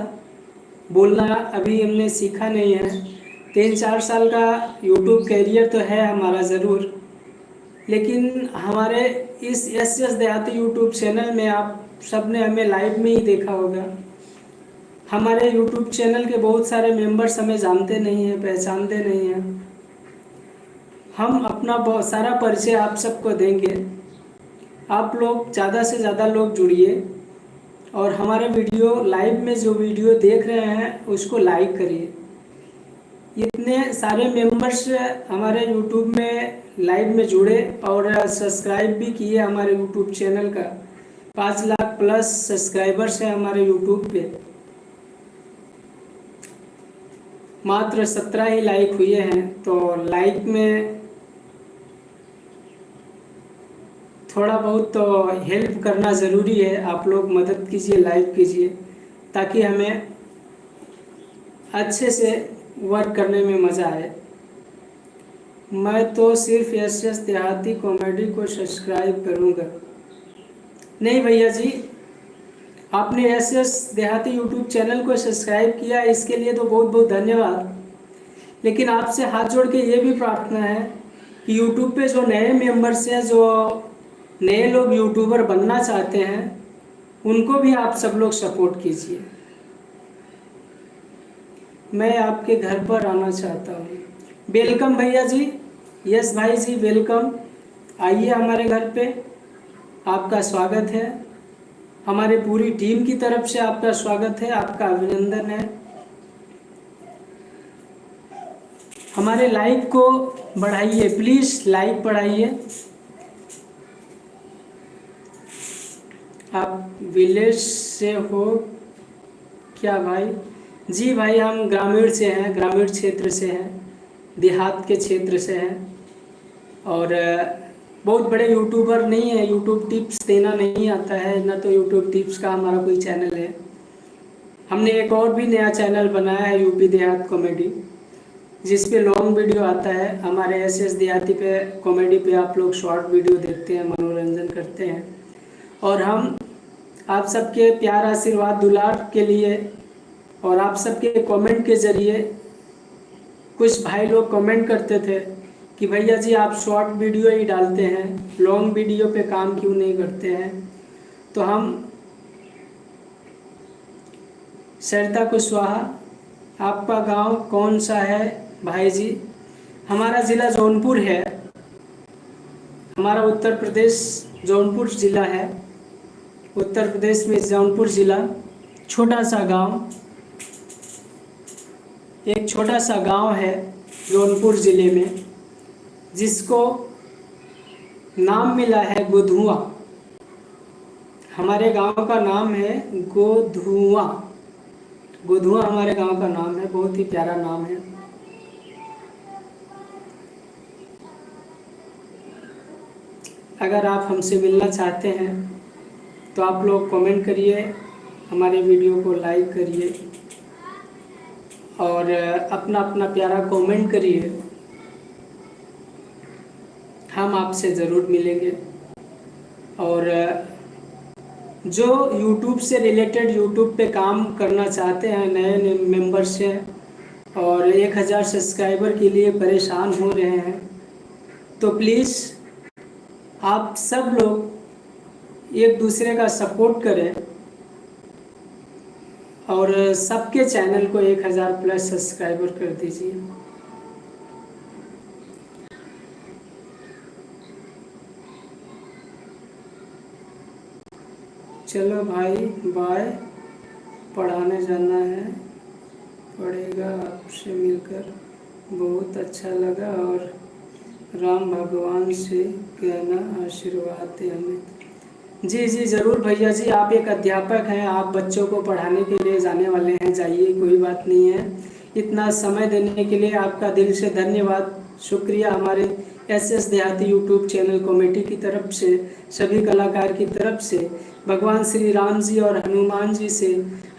Speaker 1: बोलना अभी हमने सीखा नहीं है। 3-4 साल का यूट्यूब कैरियर तो है हमारा ज़रूर, लेकिन हमारे इस एस एस देहाती यूट्यूब चैनल में आप सबने हमें लाइव में ही देखा होगा। हमारे यूट्यूब चैनल के बहुत सारे मेंबर्स हमें जानते नहीं हैं, पहचानते नहीं हैं। हम अपना बहुत सारा परिचय आप सबको देंगे। आप लोग ज़्यादा से ज़्यादा लोग जुड़िए और हमारे वीडियो लाइव में जो वीडियो देख रहे हैं उसको लाइक करिए। इतने सारे मेंबर्स हमारे यूट्यूब में लाइव में जुड़े और सब्सक्राइब भी किए हमारे यूट्यूब चैनल का। 5 लाख प्लस सब्सक्राइबर्स हैं हमारे यूट्यूब पे, मात्र 17 ही लाइक हुए हैं। तो लाइक में थोड़ा बहुत तो हेल्प करना ज़रूरी है, आप लोग मदद कीजिए, लाइक कीजिए ताकि हमें अच्छे से वर्क करने में मज़ा आए। मैं तो सिर्फ एस एस देहाती कॉमेडी को सब्सक्राइब करूँगा। नहीं भैया जी, आपने एस एस देहाती यूट्यूब चैनल को सब्सक्राइब किया, इसके लिए तो बहुत बहुत धन्यवाद। लेकिन आपसे हाथ जोड़ के ये भी प्रार्थना है कि यूट्यूब पे जो नए मेंबर्स हैं, जो नए लोग यूट्यूबर बनना चाहते हैं, उनको भी आप सब लोग सपोर्ट कीजिए। मैं आपके घर पर आना चाहता हूँ। वेलकम भैया जी, यस भाई जी वेलकम, आइए हमारे घर पे, आपका स्वागत है। हमारी पूरी टीम की तरफ से आपका स्वागत है, आपका अभिनंदन है। हमारे लाइव को बढ़ाइए, प्लीज़ लाइक बढ़ाइए। आप विलेज से हो क्या भाई? जी भाई, हम ग्रामीण से हैं, ग्रामीण क्षेत्र से हैं, देहात के क्षेत्र से हैं और बहुत बड़े यूट्यूबर नहीं है। यूट्यूब टिप्स देना नहीं आता है ना, तो यूट्यूब टिप्स का हमारा कोई चैनल है। हमने एक और भी नया चैनल बनाया है, यूपी देहात कॉमेडी, जिस पे लॉन्ग वीडियो आता है। हमारे एस एस देहाती पे कॉमेडी पे आप लोग शॉर्ट वीडियो देखते हैं, मनोरंजन करते हैं। और हम आप सबके प्यार, आशीर्वाद, दुलार के लिए और आप सबके कमेंट के ज़रिए, कुछ भाई लोग कमेंट करते थे कि भैया जी आप शॉर्ट वीडियो ही डालते हैं, लॉन्ग वीडियो पे काम क्यों नहीं करते हैं। तो हम सरिता कुशवाहा, आपका गांव कौन सा है भाई जी? हमारा ज़िला जौनपुर है, हमारा उत्तर प्रदेश जौनपुर ज़िला है। उत्तर प्रदेश में जौनपुर ज़िला, छोटा सा गांव, एक छोटा सा गांव है जौनपुर ज़िले में, जिसको नाम मिला है गोधुआ। हमारे गांव का नाम है गोधुआ। गोधुआ हमारे गांव का नाम है, बहुत ही प्यारा नाम है। अगर आप हमसे मिलना चाहते हैं तो आप लोग कमेंट करिए, हमारे वीडियो को लाइक करिए और अपना अपना प्यारा कमेंट करिए। हम आपसे ज़रूर मिलेंगे। और जो YouTube से रिलेटेड, YouTube पे काम करना चाहते हैं, नए मेंबर्स हैं और 1000 सब्सक्राइबर के लिए परेशान हो रहे हैं, तो प्लीज़ आप सब लोग एक दूसरे का सपोर्ट करें और सबके चैनल को 1000 प्लस सब्सक्राइबर कर दीजिए। चलो भाई बाय, पढ़ाने जाना है, पढ़ेगा। आपसे मिलकर बहुत अच्छा लगा और राम भगवान से कहना आशीर्वाद दे हमें। जी जी ज़रूर भैया जी, आप एक अध्यापक हैं, आप बच्चों को पढ़ाने के लिए जाने वाले हैं, जाइए, कोई बात नहीं है। इतना समय देने के लिए आपका दिल से धन्यवाद, शुक्रिया। हमारे एस देहाती यूट्यूब चैनल कमेटी की तरफ से, सभी कलाकार की तरफ से, भगवान श्री राम जी और हनुमान जी से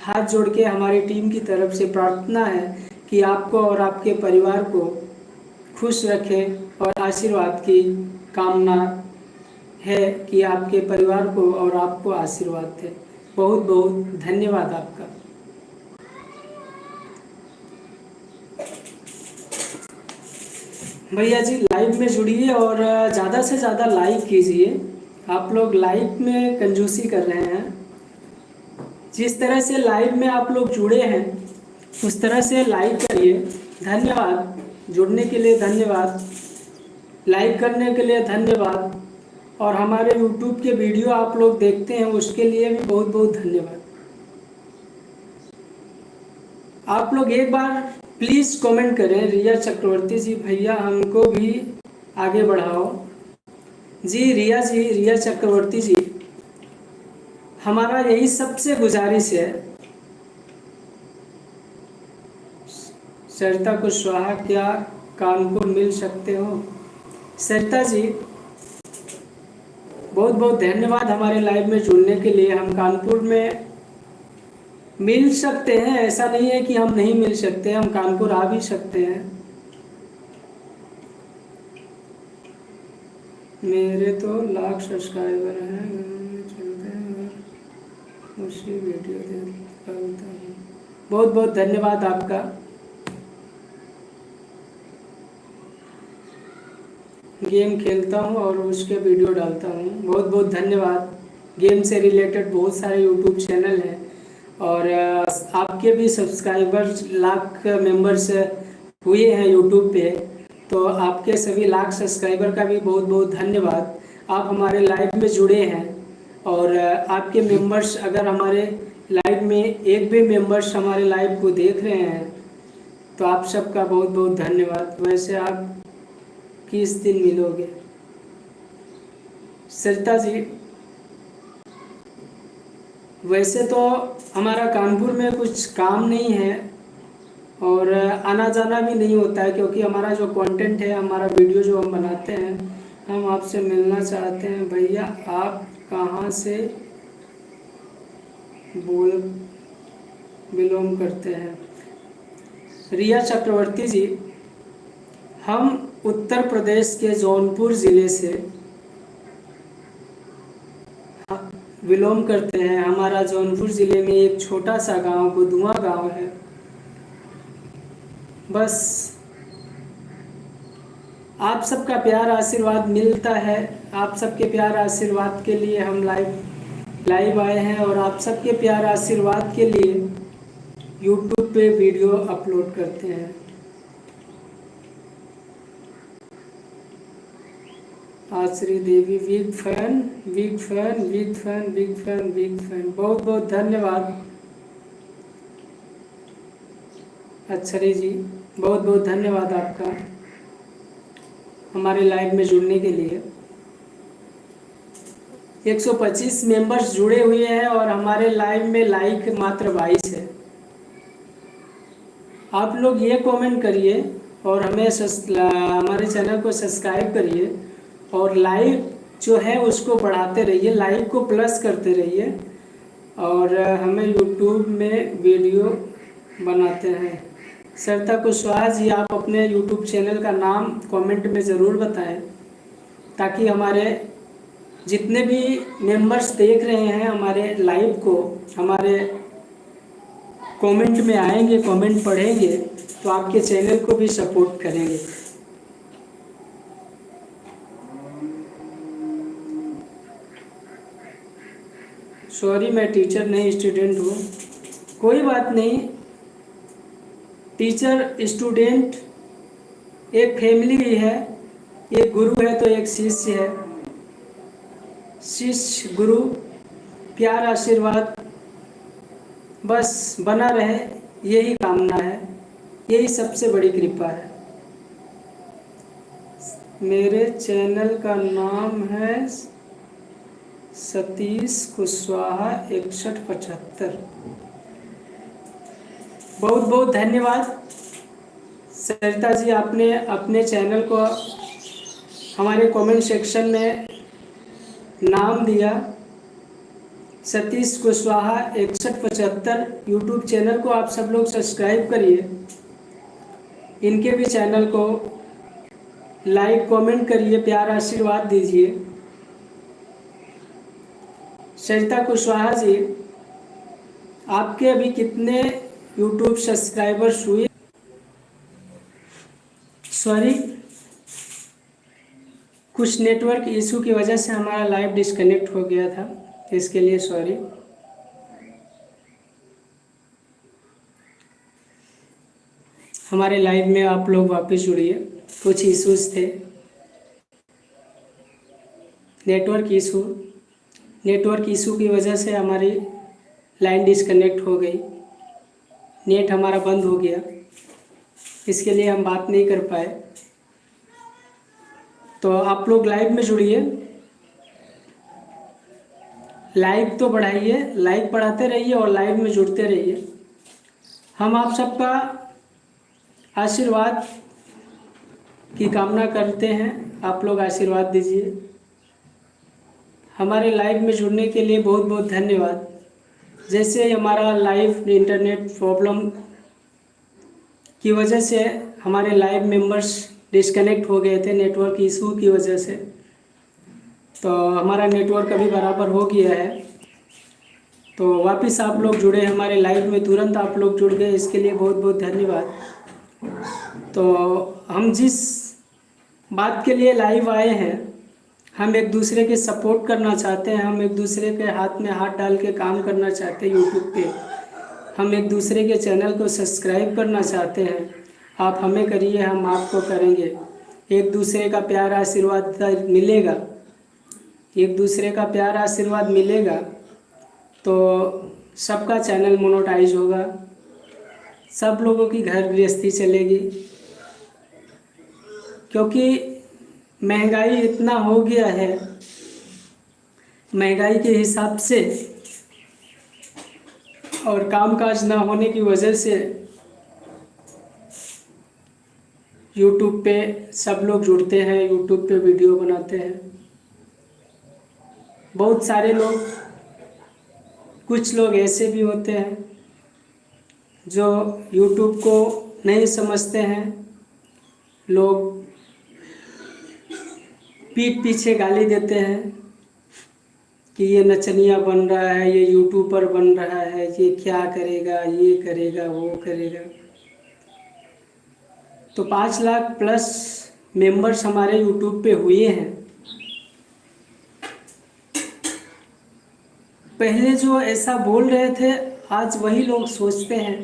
Speaker 1: हाथ जोड़ के हमारी टीम की तरफ से प्रार्थना है कि आपको और आपके परिवार को खुश रखें और आशीर्वाद की कामना है कि आपके परिवार को और आपको आशीर्वाद दे। बहुत बहुत धन्यवाद आपका। भैया जी लाइव में जुड़िए और ज़्यादा से ज़्यादा लाइक कीजिए। आप लोग लाइक में कंजूसी कर रहे हैं। जिस तरह से लाइव में आप लोग जुड़े हैं उस तरह से लाइक करिए। धन्यवाद, जुड़ने के लिए धन्यवाद, लाइक करने के लिए धन्यवाद, और हमारे यूट्यूब के वीडियो आप लोग देखते हैं उसके लिए भी बहुत बहुत धन्यवाद। आप लोग एक बार प्लीज़ कमेंट करें, रिया चक्रवर्ती जी, भैया हमको भी आगे बढ़ाओ। जी रिया जी, रिया चक्रवर्ती जी, हमारा यही सबसे गुजारिश है। सरिता कुशवाहा, क्या कानपुर मिल सकते हो? सरिता जी बहुत बहुत धन्यवाद हमारे लाइव में जुड़ने के लिए। हम कानपुर में मिल सकते हैं, ऐसा नहीं है कि हम नहीं मिल सकते, हम कानपुर आ भी सकते हैं। मेरे तो लाख सब्सक्राइबर हैं, गाँव में चलते हैं और उसी वीडियो देखता हूँ। बहुत बहुत धन्यवाद आपका। गेम खेलता हूँ और उसके वीडियो डालता हूँ। बहुत बहुत धन्यवाद। गेम से रिलेटेड बहुत सारे यूट्यूब चैनल हैं और आपके भी सब्सक्राइबर्स लाख मेंबर्स हुए हैं यूट्यूब पे, तो आपके सभी लाख सब्सक्राइबर का भी बहुत बहुत धन्यवाद। आप हमारे लाइव में जुड़े हैं और आपके मेंबर्स, अगर हमारे लाइव में एक भी मेंबर्स हमारे लाइव को देख रहे हैं तो आप सबका बहुत बहुत धन्यवाद। वैसे आप किस दिन मिलोगे? सरिता जी वैसे तो हमारा कानपुर में कुछ काम नहीं है और आना जाना भी नहीं होता है, क्योंकि हमारा जो कंटेंट है, हमारा वीडियो जो हम बनाते हैं, हम आपसे मिलना चाहते हैं। भैया आप कहाँ से बिलोंग करते हैं? रिया चक्रवर्ती जी, हम उत्तर प्रदेश के जौनपुर ज़िले से बिलोंग करते हैं। हमारा जौनपुर ज़िले में एक छोटा सा गांव बुधुआ गांव है। बस आप सबका प्यार आशीर्वाद मिलता है। आप सबके प्यार आशीर्वाद के लिए हम लाइव आए हैं और आप सबके प्यार आशीर्वाद के लिए यूट्यूब पे वीडियो अपलोड करते हैं। Ashri Devi, big fan, big fan, big fan, big fan, big fan. बहुत बहुत धन्यवाद अक्षरी जी, बहुत बहुत धन्यवाद आपका हमारे लाइव में जुड़ने के लिए। 125 मेंबर्स जुड़े हुए हैं और हमारे लाइव में लाइक मात्र 22 है। आप लोग ये कमेंट करिए और हमें हमारे चैनल को सब्सक्राइब करिए और लाइक जो है उसको बढ़ाते रहिए, लाइक को प्लस करते रहिए और हमें यूट्यूब में वीडियो बनाते हैं। सरिता कुशवाहा जी, आप अपने यूट्यूब चैनल का नाम कमेंट में ज़रूर बताएं ताकि हमारे जितने भी मेंबर्स देख रहे हैं हमारे लाइव को, हमारे कमेंट में आएंगे, कमेंट पढ़ेंगे तो आपके चैनल को भी सपोर्ट करेंगे। सॉरी, मैं टीचर नहीं स्टूडेंट हूँ। कोई बात नहीं, टीचर स्टूडेंट एक फैमिली ही है, एक गुरु है तो एक शिष्य है। शिष्य गुरु प्यार आशीर्वाद बस बना रहे, यही कामना है, यही सबसे बड़ी कृपा है। मेरे चैनल का नाम है सतीश कुशवाहा 6175। बहुत बहुत धन्यवाद सरिता जी, आपने अपने चैनल को हमारे कमेंट सेक्शन में नाम दिया। सतीश कुशवाहा 6175 यूट्यूब चैनल को आप सब लोग सब्सक्राइब करिए, इनके भी चैनल को लाइक कमेंट करिए, प्यार आशीर्वाद दीजिए। सरिता कुशवाहा जी, आपके अभी कितने यूट्यूब सब्सक्राइबर्स हुए? सॉरी, कुछ नेटवर्क इशू की वजह से हमारा लाइव डिस्कनेक्ट हो गया था, इसके लिए सॉरी। हमारे लाइव में आप लोग वापस जुड़िए, कुछ इश्यूज थे, नेटवर्क इशू की वजह से हमारी लाइन डिस्कनेक्ट हो गई, नेट हमारा बंद हो गया, इसके लिए हम बात नहीं कर पाए। तो आप लोग लाइव में जुड़िए, लाइक तो बढ़ाइए, लाइक बढ़ाते रहिए और लाइव में जुड़ते रहिए। हम आप सबका आशीर्वाद की कामना करते हैं, आप लोग आशीर्वाद दीजिए। हमारे लाइव में जुड़ने के लिए बहुत बहुत धन्यवाद। जैसे हमारा लाइव इंटरनेट प्रॉब्लम की वजह से हमारे लाइव मेंबर्स डिस्कनेक्ट हो गए थे नेटवर्क इशू की वजह से, तो हमारा नेटवर्क अभी बराबर हो गया है, तो वापस आप लोग जुड़े हमारे लाइव में, तुरंत आप लोग जुड़ गए, इसके लिए बहुत बहुत धन्यवाद। तो हम जिस बात के लिए लाइव आए हैं, हम एक दूसरे के सपोर्ट करना चाहते हैं, हम एक दूसरे के हाथ में हाथ डाल के काम करना चाहते हैं यूट्यूब पे, हम एक दूसरे के चैनल को सब्सक्राइब करना चाहते हैं। आप हमें करिए, हम आपको करेंगे, एक दूसरे का प्यार आशीर्वाद मिलेगा, एक दूसरे का प्यार आशीर्वाद मिलेगा तो सबका चैनल मोनेटाइज होगा, सब लोगों की घर गृहस्थी चलेगी। क्योंकि महंगाई इतना हो गया है, महंगाई के हिसाब से और कामकाज ना होने की वजह से यूट्यूब पे सब लोग जुड़ते हैं, यूट्यूब पे वीडियो बनाते हैं। बहुत सारे लोग, कुछ लोग ऐसे भी होते हैं जो यूट्यूब को नहीं समझते हैं, लोग पीठ पीछे गाली देते हैं कि ये नचनिया बन रहा है, ये यूट्यूबर बन रहा है, ये क्या करेगा, ये करेगा, वो करेगा। तो 5 लाख प्लस मेंबर्स हमारे यूट्यूब पे हुए हैं। पहले जो ऐसा बोल रहे थे, आज वही लोग सोचते हैं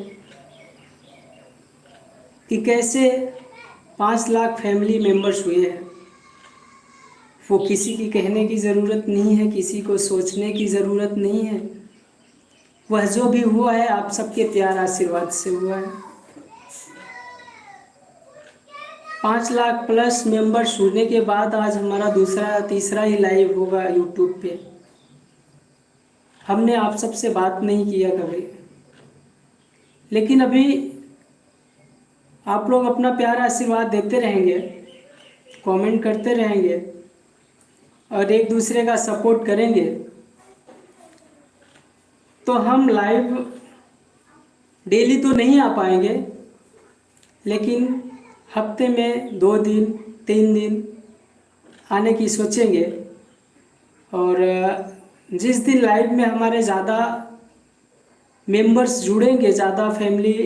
Speaker 1: कि कैसे 5 लाख फैमिली मेंबर्स हुए हैं। वो किसी की कहने की ज़रूरत नहीं है, किसी को सोचने की ज़रूरत नहीं है, वह जो भी हुआ है आप सबके प्यार आशीर्वाद से हुआ है। 5 लाख प्लस मेंबर्स होने के बाद आज हमारा दूसरा तीसरा ही लाइव होगा यूट्यूब पे। हमने आप सबसे बात नहीं किया कभी, लेकिन अभी आप लोग अपना प्यार आशीर्वाद देते रहेंगे, कमेंट करते रहेंगे और एक दूसरे का सपोर्ट करेंगे तो हम लाइव डेली तो नहीं आ पाएंगे, लेकिन हफ्ते में 2 दिन 3 दिन आने की सोचेंगे। और जिस दिन लाइव में हमारे ज़्यादा मेंबर्स जुड़ेंगे, ज़्यादा फैमिली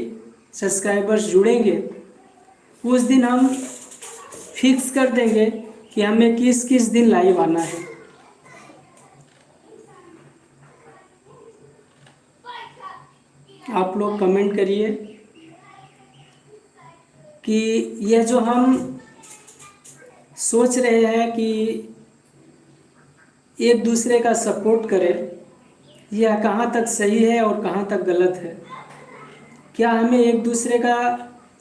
Speaker 1: सब्सक्राइबर्स जुड़ेंगे, उस दिन हम फिक्स कर देंगे कि हमें किस किस दिन लाइव आना है। आप लोग कमेंट करिए कि यह जो हम सोच रहे हैं कि एक दूसरे का सपोर्ट करें, यह कहाँ तक सही है और कहाँ तक गलत है। क्या हमें एक दूसरे का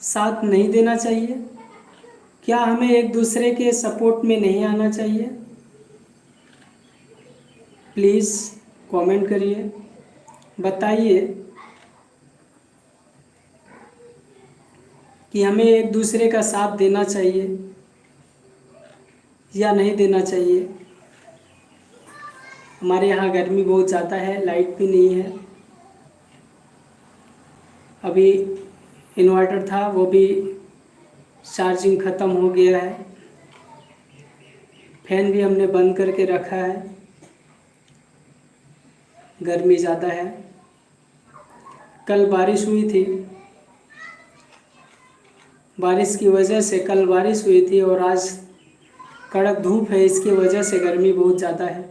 Speaker 1: साथ नहीं देना चाहिए? क्या हमें एक दूसरे के सपोर्ट में नहीं आना चाहिए? प्लीज़ कमेंट करिए, बताइए कि हमें एक दूसरे का साथ देना चाहिए या नहीं देना चाहिए। हमारे यहाँ गर्मी बहुत ज़्यादा है, लाइट भी नहीं है। अभी इन्वर्टर था, वो भी चार्जिंग ख़त्म हो गया है। फैन भी हमने बंद करके रखा है, गर्मी ज़्यादा है। कल बारिश हुई थी, बारिश की वजह से कल बारिश हुई थी और आज कड़क धूप है, इसकी वजह से गर्मी बहुत ज़्यादा है।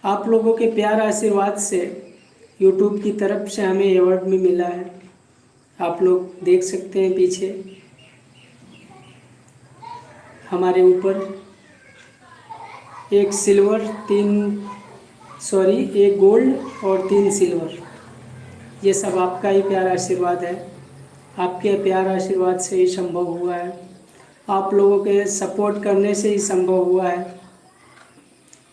Speaker 1: आप लोगों के प्यार आशीर्वाद से यूट्यूब की तरफ से हमें अवार्ड भी मिला है। आप लोग देख सकते हैं पीछे हमारे ऊपर एक गोल्ड और 3 सिल्वर। ये सब आपका ही प्यार आशीर्वाद है। आपके प्यार आशीर्वाद से ही संभव हुआ है, आप लोगों के सपोर्ट करने से ही संभव हुआ है।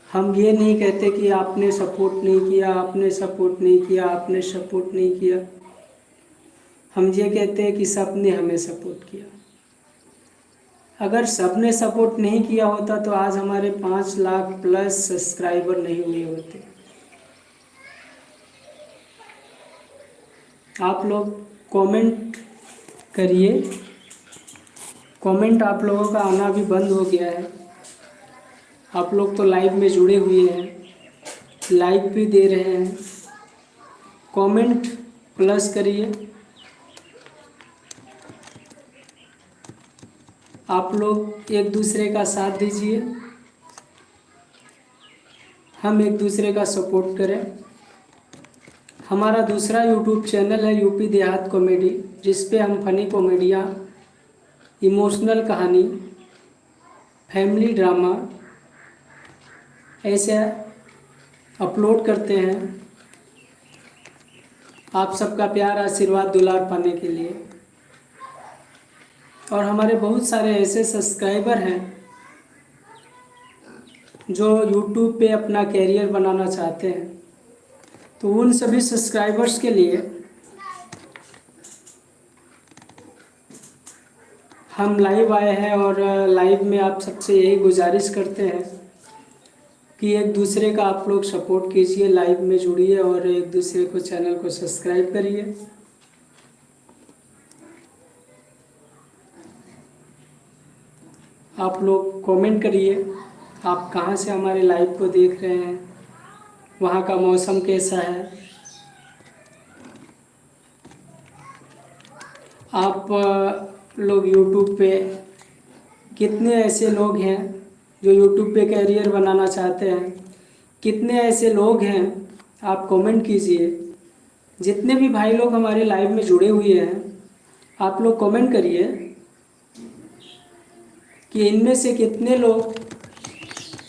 Speaker 1: हम ये नहीं कहते कि आपने सपोर्ट नहीं किया, आपने सपोर्ट नहीं किया, आपने सपोर्ट नहीं किया। हम ये कहते हैं कि सब ने हमें सपोर्ट किया। अगर सब ने सपोर्ट नहीं किया होता तो आज हमारे 5 लाख प्लस सब्सक्राइबर नहीं हुए होते। आप लोग कमेंट करिए। कमेंट आप लोगों का आना भी बंद हो गया है। आप लोग तो लाइव में जुड़े हुए हैं, लाइक भी दे रहे हैं। कमेंट प्लस करिए। आप लोग एक दूसरे का साथ दीजिए, हम एक दूसरे का सपोर्ट करें। हमारा दूसरा यूट्यूब चैनल है यूपी देहात कॉमेडी, जिस पे हम फनी कॉमेडियाँ, इमोशनल कहानी, फैमिली ड्रामा ऐसे अपलोड करते हैं। आप सबका प्यार आशीर्वाद दुलार पाने के लिए। और हमारे बहुत सारे ऐसे सब्सक्राइबर हैं जो यूट्यूब पे अपना कैरियर बनाना चाहते हैं, तो उन सभी सब्सक्राइबर्स के लिए हम लाइव आए हैं। और लाइव में आप सबसे यही गुजारिश करते हैं कि एक दूसरे का आप लोग सपोर्ट कीजिए, लाइव में जुड़िए और एक दूसरे को चैनल को सब्सक्राइब करिए। आप लोग कमेंट करिए, आप कहाँ से हमारे लाइव को देख रहे हैं, वहाँ का मौसम कैसा है। आप लोग यूट्यूब पे कितने ऐसे लोग हैं जो यूट्यूब पे कैरियर बनाना चाहते हैं, कितने ऐसे लोग हैं, आप कमेंट कीजिए। जितने भी भाई लोग हमारे लाइव में जुड़े हुए हैं, आप लोग कमेंट करिए कि इनमें से कितने लोग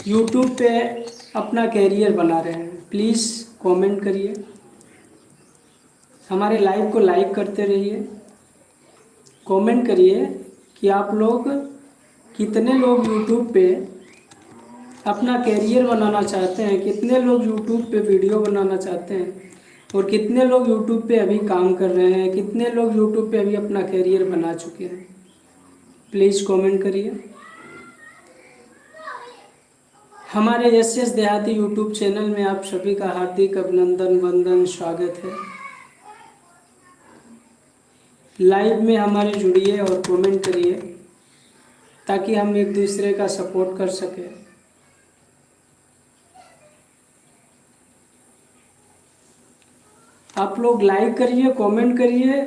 Speaker 1: यूट्यूब पे अपना कैरियर बना रहे हैं। प्लीज़ कमेंट करिए, हमारे लाइव को लाइक करते रहिए। कमेंट करिए कि आप लोग कितने लोग यूट्यूब पे अपना कैरियर बनाना चाहते हैं, कितने लोग यूट्यूब पे वीडियो बनाना चाहते हैं और कितने लोग यूट्यूब पे अभी काम कर रहे हैं, कितने लोग यूट्यूब पे अभी अपना कैरियर बना चुके हैं। प्लीज़ कमेंट करिए। हमारे एस देहाती यूट्यूब चैनल में आप सभी का हार्दिक अभिनंदन, वंदन, स्वागत है। लाइव में हमारे जुड़िए और कमेंट करिए ताकि हम एक दूसरे का सपोर्ट कर सकें। आप लोग लाइक करिए, कमेंट करिए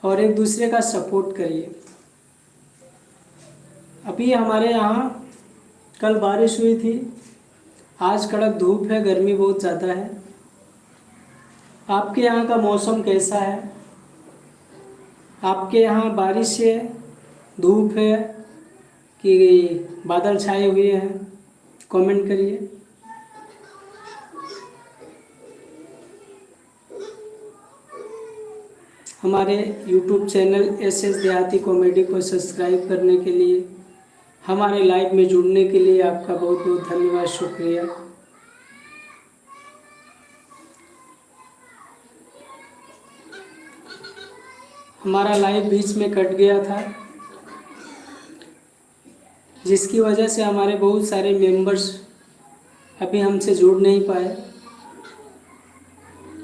Speaker 1: और एक दूसरे का सपोर्ट करिए। अभी हमारे यहाँ कल बारिश हुई थी, आज कड़क धूप है, गर्मी बहुत ज़्यादा है। आपके यहाँ का मौसम कैसा है? आपके यहाँ बारिश है, धूप है कि बादल छाए हुए हैं? कमेंट करिए। हमारे YouTube चैनल SS देहाती कॉमेडी को सब्सक्राइब करने के लिए, हमारे लाइव में जुड़ने के लिए आपका बहुत बहुत धन्यवाद, शुक्रिया। हमारा लाइव बीच में कट गया था, जिसकी वजह से हमारे बहुत सारे मेंबर्स अभी हमसे जुड़ नहीं पाए,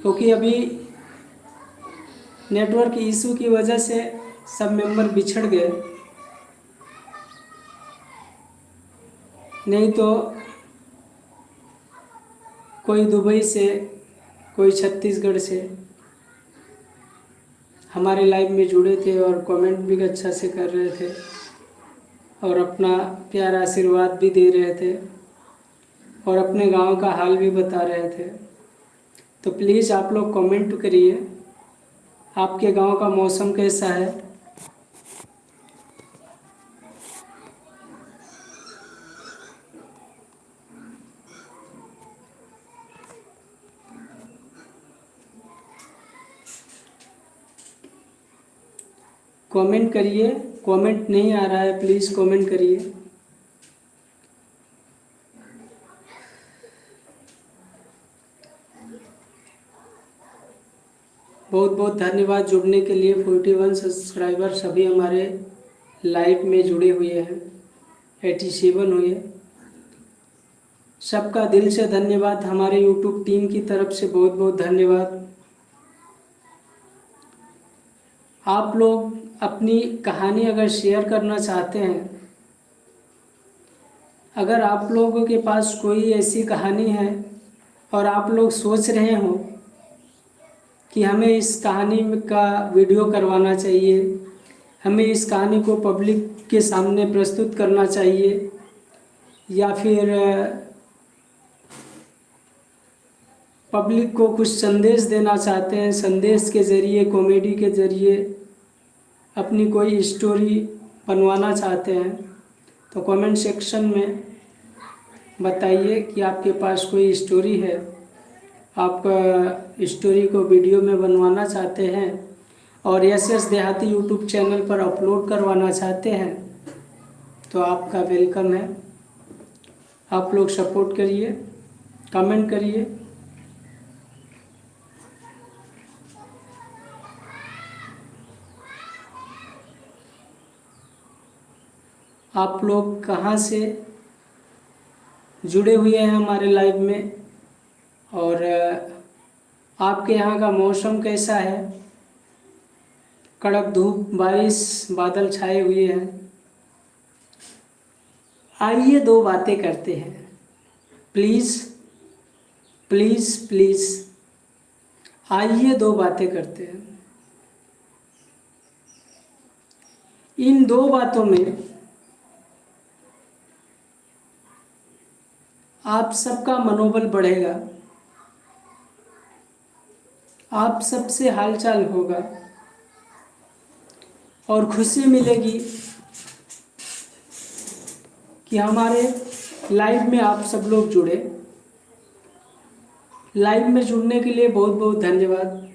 Speaker 1: क्योंकि अभी नेटवर्क इशू की वजह से सब मेंबर बिछड़ गए। नहीं तो कोई दुबई से, कोई छत्तीसगढ़ से हमारे लाइव में जुड़े थे और कमेंट भी अच्छा से कर रहे थे और अपना प्यारा आशीर्वाद भी दे रहे थे और अपने गांव का हाल भी बता रहे थे। तो प्लीज़ आप लोग कमेंट करिए, आपके गांव का मौसम कैसा है? कमेंट करिए। कमेंट नहीं आ रहा है, प्लीज़ कमेंट करिए। बहुत बहुत धन्यवाद जुड़ने के लिए। 41 सब्सक्राइबर सभी हमारे लाइव में जुड़े हुए हैं, 87 हुए। सबका दिल से धन्यवाद। हमारे यूट्यूब टीम की तरफ से बहुत बहुत धन्यवाद। आप लोग अपनी कहानी अगर शेयर करना चाहते हैं, अगर आप लोगों के पास कोई ऐसी कहानी है और आप लोग सोच रहे हो कि हमें इस कहानी का वीडियो करवाना चाहिए, हमें इस कहानी को पब्लिक के सामने प्रस्तुत करना चाहिए, या फिर पब्लिक को कुछ संदेश देना चाहते हैं, संदेश के ज़रिए, कॉमेडी के ज़रिए अपनी कोई स्टोरी बनवाना चाहते हैं, तो कमेंट सेक्शन में बताइए कि आपके पास कोई स्टोरी है, आप स्टोरी को वीडियो में बनवाना चाहते हैं और SS देहाती यूट्यूब चैनल पर अपलोड करवाना चाहते हैं, तो आपका वेलकम है। आप लोग सपोर्ट करिए, कमेंट करिए। आप लोग कहाँ से जुड़े हुए हैं हमारे लाइव में, और आपके यहाँ का मौसम कैसा है? कड़क धूप, बारिश, बादल छाए हुए हैं। आइए दो बातें करते हैं। प्लीज़ प्लीज़ प्लीज़ आइए दो बातें करते हैं। इन दो बातों में आप सबका मनोबल बढ़ेगा, आप सबसे हालचाल होगा और खुशी मिलेगी कि हमारे लाइव में आप सब लोग जुड़े। लाइव में जुड़ने के लिए बहुत बहुत धन्यवाद।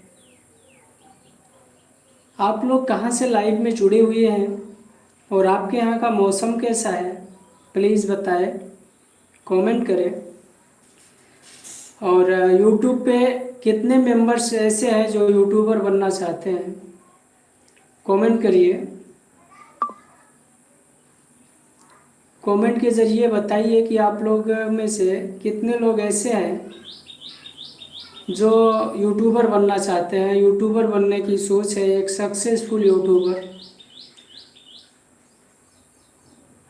Speaker 1: आप लोग कहाँ से लाइव में जुड़े हुए हैं और आपके यहाँ का मौसम कैसा है, प्लीज़ बताएं, कमेंट करें। और यूट्यूब पे कितने मेंबर्स ऐसे हैं जो यूट्यूबर बनना चाहते हैं, कमेंट करिए। कमेंट के ज़रिए बताइए कि आप लोग में से कितने लोग ऐसे हैं जो यूट्यूबर बनना चाहते हैं, यूट्यूबर बनने की सोच है, एक सक्सेसफुल यूट्यूबर।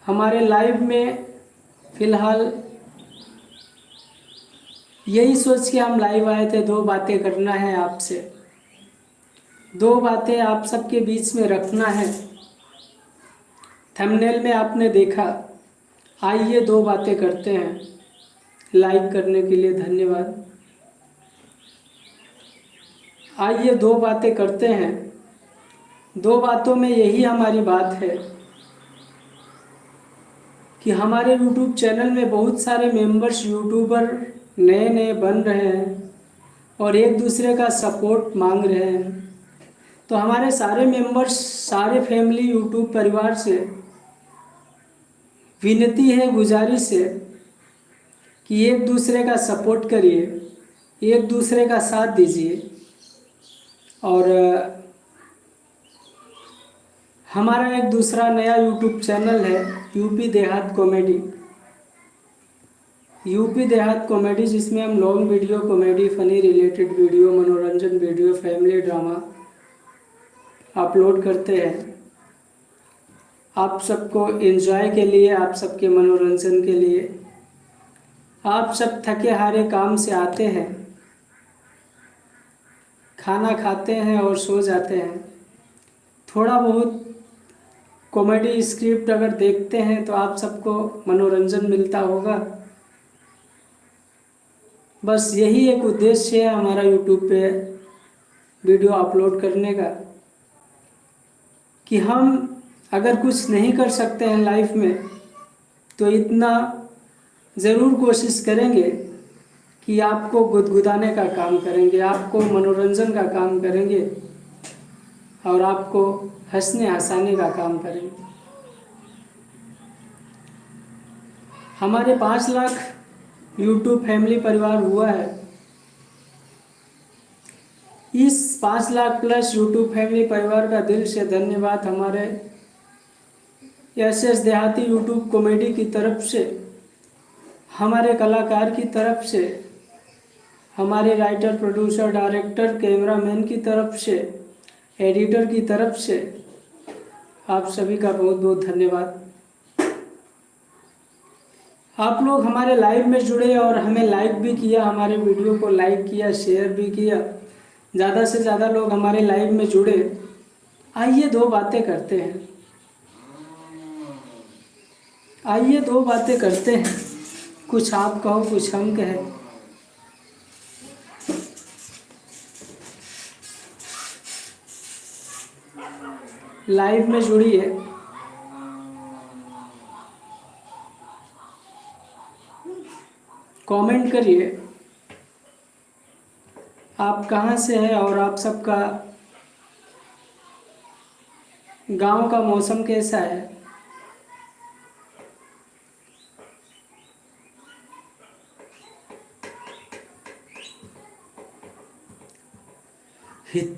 Speaker 1: हमारे लाइव में फ़िलहाल यही सोच के हम लाइव आए थे, दो बातें करना है आपसे, दो बातें आप सबके बीच में रखना है। थंबनेल में आपने देखा, आइए दो बातें करते हैं। लाइक करने के लिए धन्यवाद। आइए दो बातें करते हैं। दो बातों में यही हमारी बात है कि हमारे YouTube चैनल में बहुत सारे मेंबर्स यूट्यूबर नए नए बन रहे हैं और एक दूसरे का सपोर्ट मांग रहे हैं। तो हमारे सारे मेंबर्स, सारे फैमिली यूट्यूब परिवार से विनती है, गुजारिश है कि एक दूसरे का सपोर्ट करिए, एक दूसरे का साथ दीजिए। और हमारा एक दूसरा नया यूट्यूब चैनल है यूपी देहात कॉमेडी। यूपी देहात कॉमेडी, जिसमें हम long video, comedy, funny related video, मनोरंजन वीडियो, फैमिली ड्रामा अपलोड करते हैं। आप सबको एंजॉय के लिए, आप सबके मनोरंजन के लिए। आप सब थके हारे काम से आते हैं, खाना खाते हैं और सो जाते हैं। थोड़ा बहुत कॉमेडी स्क्रिप्ट अगर देखते हैं तो आप सबको मनोरंजन मिलता होगा। बस यही एक उद्देश्य है हमारा यूट्यूब पे वीडियो अपलोड करने का, कि हम अगर कुछ नहीं कर सकते हैं लाइफ में तो इतना ज़रूर कोशिश करेंगे कि आपको गुदगुदाने का काम करेंगे, आपको मनोरंजन का काम करेंगे और आपको हंसने हंसाने का काम करेंगे। हमारे 5 लाख यूट्यूब फैमिली परिवार हुआ है। इस 5 लाख प्लस यूट्यूब फैमिली परिवार का दिल से धन्यवाद हमारे एस देहाती यूट्यूब कॉमेडी की तरफ से, हमारे कलाकार की तरफ से, हमारे राइटर, प्रोड्यूसर, डायरेक्टर, कैमरामैन की तरफ से, एडिटर की तरफ से आप सभी का बहुत बहुत धन्यवाद। आप लोग हमारे लाइव में जुड़े और हमें लाइक भी किया, हमारे वीडियो को लाइक किया, शेयर भी किया। ज़्यादा से ज़्यादा लोग हमारे लाइव में जुड़े। आइए दो बातें करते हैं, आइए दो बातें करते हैं। कुछ आप कहो, कुछ हम कहें। लाइव में जुड़िए, कमेंट करिए आप कहाँ से हैं और आप सबका गांव का मौसम कैसा है।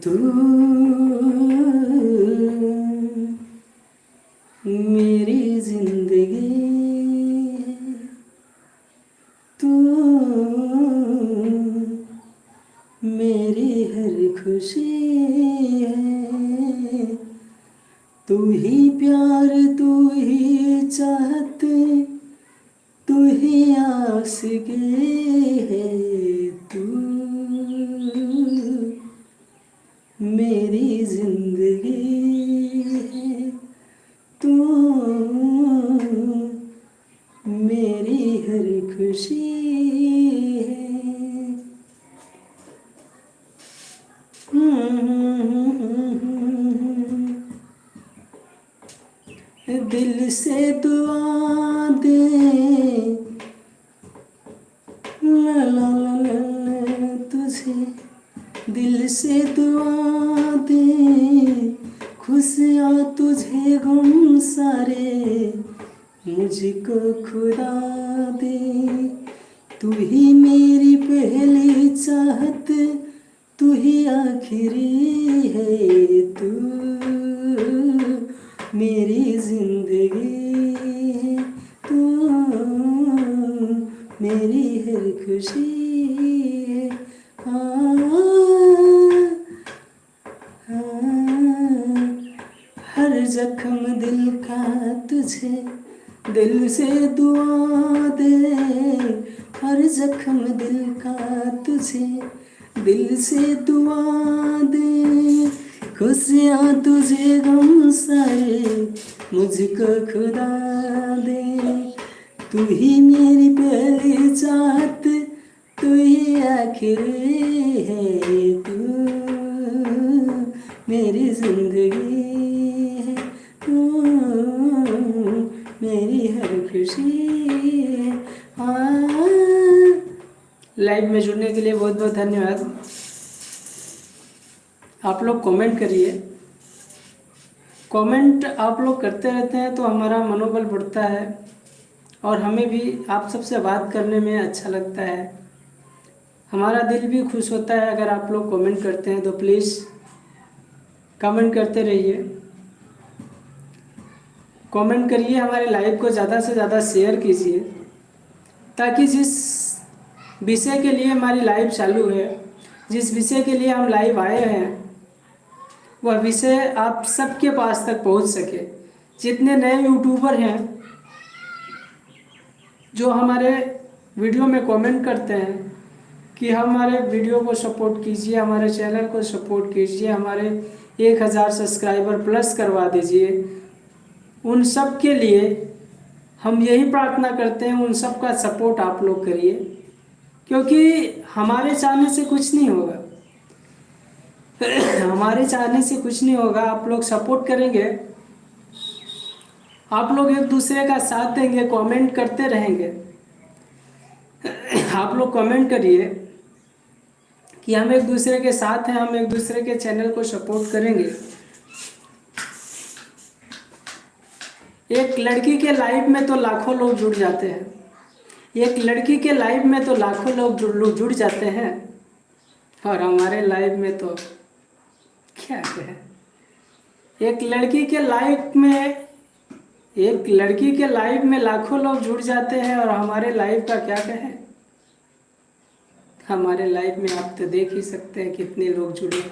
Speaker 1: तू मेरी जिंदगी, तू मेरी हर खुशी है। तू ही प्यार, तू ही चाहत, तू ही आशिकी है। तू मेरी जिंदगी है, तू मेरी हर खुशी है। दिल से दुआ दे, ला ला ला ला तुझे, दिल से दुआ दे, खुशियाँ तुझे गम सारे मुझको खुदा दे। तू ही मेरी पहली चाहत, तू ही आखिरी है। तू मेरी जिंदगी है, तू मेरी हर खुशी है। हर जख्म दिल का तुझे दिल से दुआ दे, हर जख्म दिल का तुझे दिल से दुआ दे। खुशियाँ तुझे गम सारे मुझको खुदा दे। तू ही मेरी पहली चाहत, आखिर है तू, मेरी जिंदगी है तू, मेरी हर खुशी है। हाँ, लाइव में जुड़ने के लिए बहुत बहुत धन्यवाद। आप लोग कमेंट करिए, कमेंट आप लोग करते रहते हैं तो हमारा मनोबल बढ़ता है और हमें भी आप सबसे बात करने में अच्छा लगता है, हमारा दिल भी खुश होता है। अगर आप लोग कमेंट करते हैं तो प्लीज़ कमेंट करते रहिए, कमेंट करिए, हमारे लाइव को ज़्यादा से ज़्यादा शेयर कीजिए, ताकि जिस विषय के लिए हमारी लाइव चालू है, जिस विषय के लिए हम लाइव आए हैं, वह विषय आप सबके पास तक पहुंच सके। जितने नए यूट्यूबर हैं जो हमारे वीडियो में कमेंट करते हैं कि हमारे वीडियो को सपोर्ट कीजिए, हमारे चैनल को सपोर्ट कीजिए, हमारे 1000 सब्सक्राइबर प्लस करवा दीजिए, उन सब के लिए हम यही प्रार्थना करते हैं, उन सब का सपोर्ट आप लोग करिए, क्योंकि हमारे चाहने से कुछ नहीं होगा। हमारे चाहने से कुछ नहीं होगा, आप लोग सपोर्ट करेंगे, आप लोग एक दूसरे का साथ देंगे, कमेंट करते रहेंगे। आप लोग कमेंट करिए कि हम एक दूसरे के साथ हैं, हम एक दूसरे के चैनल को सपोर्ट करेंगे। एक लड़की के लाइव में तो लाखों लोग जुड़ जाते हैं, एक लड़की के लाइव में तो लाखों लोग जुड़ जाते हैं, और हमारे लाइव में तो क्या कहें, एक लड़की के लाइव में लाखों लोग जुड़ जाते हैं, और हमारे लाइव का क्या कहें। हमारे लाइव में आप तो देख ही सकते हैं कितने लोग जुड़े।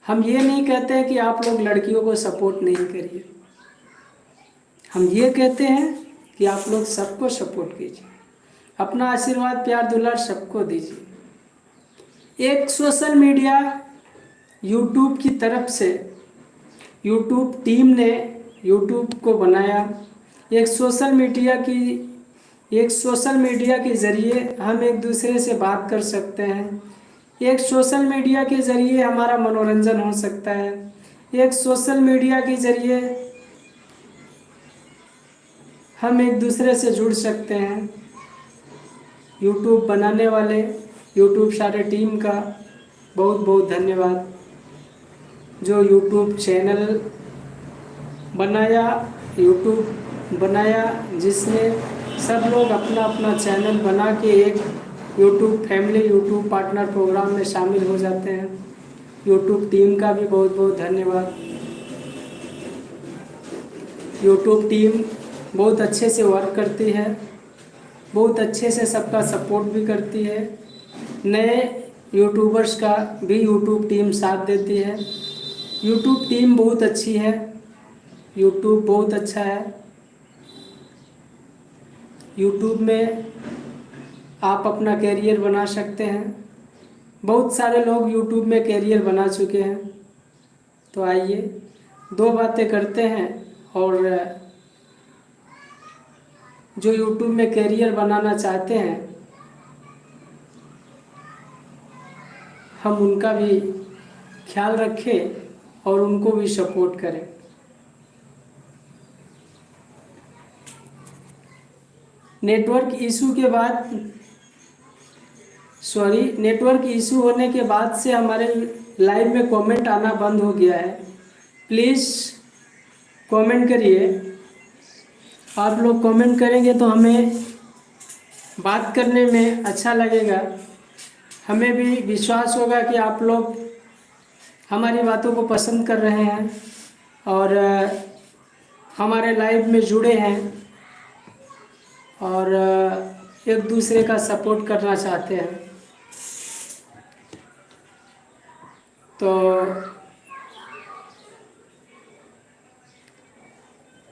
Speaker 1: हम ये नहीं कहते हैं कि आप लोग लड़कियों को सपोर्ट नहीं करिए, हम ये कहते हैं कि आप लोग सबको सपोर्ट कीजिए, अपना आशीर्वाद प्यार दुलार सबको दीजिए। एक सोशल मीडिया यूट्यूब की तरफ से, यूट्यूब टीम ने यूट्यूब को बनाया, एक सोशल मीडिया के ज़रिए हम एक दूसरे से बात कर सकते हैं, एक सोशल मीडिया के ज़रिए हमारा मनोरंजन हो सकता है, एक सोशल मीडिया के ज़रिए हम एक दूसरे से जुड़ सकते हैं। यूट्यूब बनाने वाले यूट्यूब सारे टीम का बहुत बहुत धन्यवाद। जो यूट्यूब चैनल बनाया जिसने सब लोग अपना अपना चैनल बना के एक YouTube family, YouTube partner program में शामिल हो जाते हैं। यूट्यूब टीम का भी बहुत बहुत धन्यवाद। यूट्यूब टीम बहुत अच्छे से वर्क करती है, बहुत अच्छे से सबका सपोर्ट भी करती है। नए यूट्यूबर्स का भी यूट्यूब टीम साथ देती है। यूट्यूब टीम बहुत अच्छी है, यूट्यूब बहुत अच्छा है। यूट्यूब में आप अपना कैरियर बना सकते हैं, बहुत सारे लोग यूट्यूब में कैरियर बना चुके हैं। तो आइए दो बातें करते हैं, और जो यूट्यूब में कैरियर बनाना चाहते हैं हम उनका भी ख्याल रखें और उनको भी सपोर्ट करें। नेटवर्क इशू होने के बाद से हमारे लाइव में कमेंट आना बंद हो गया है। प्लीज़ कमेंट करिए, आप लोग कमेंट करेंगे तो हमें बात करने में अच्छा लगेगा, हमें भी विश्वास होगा कि आप लोग हमारी बातों को पसंद कर रहे हैं और हमारे लाइव में जुड़े हैं और एक दूसरे का सपोर्ट करना चाहते हैं। तो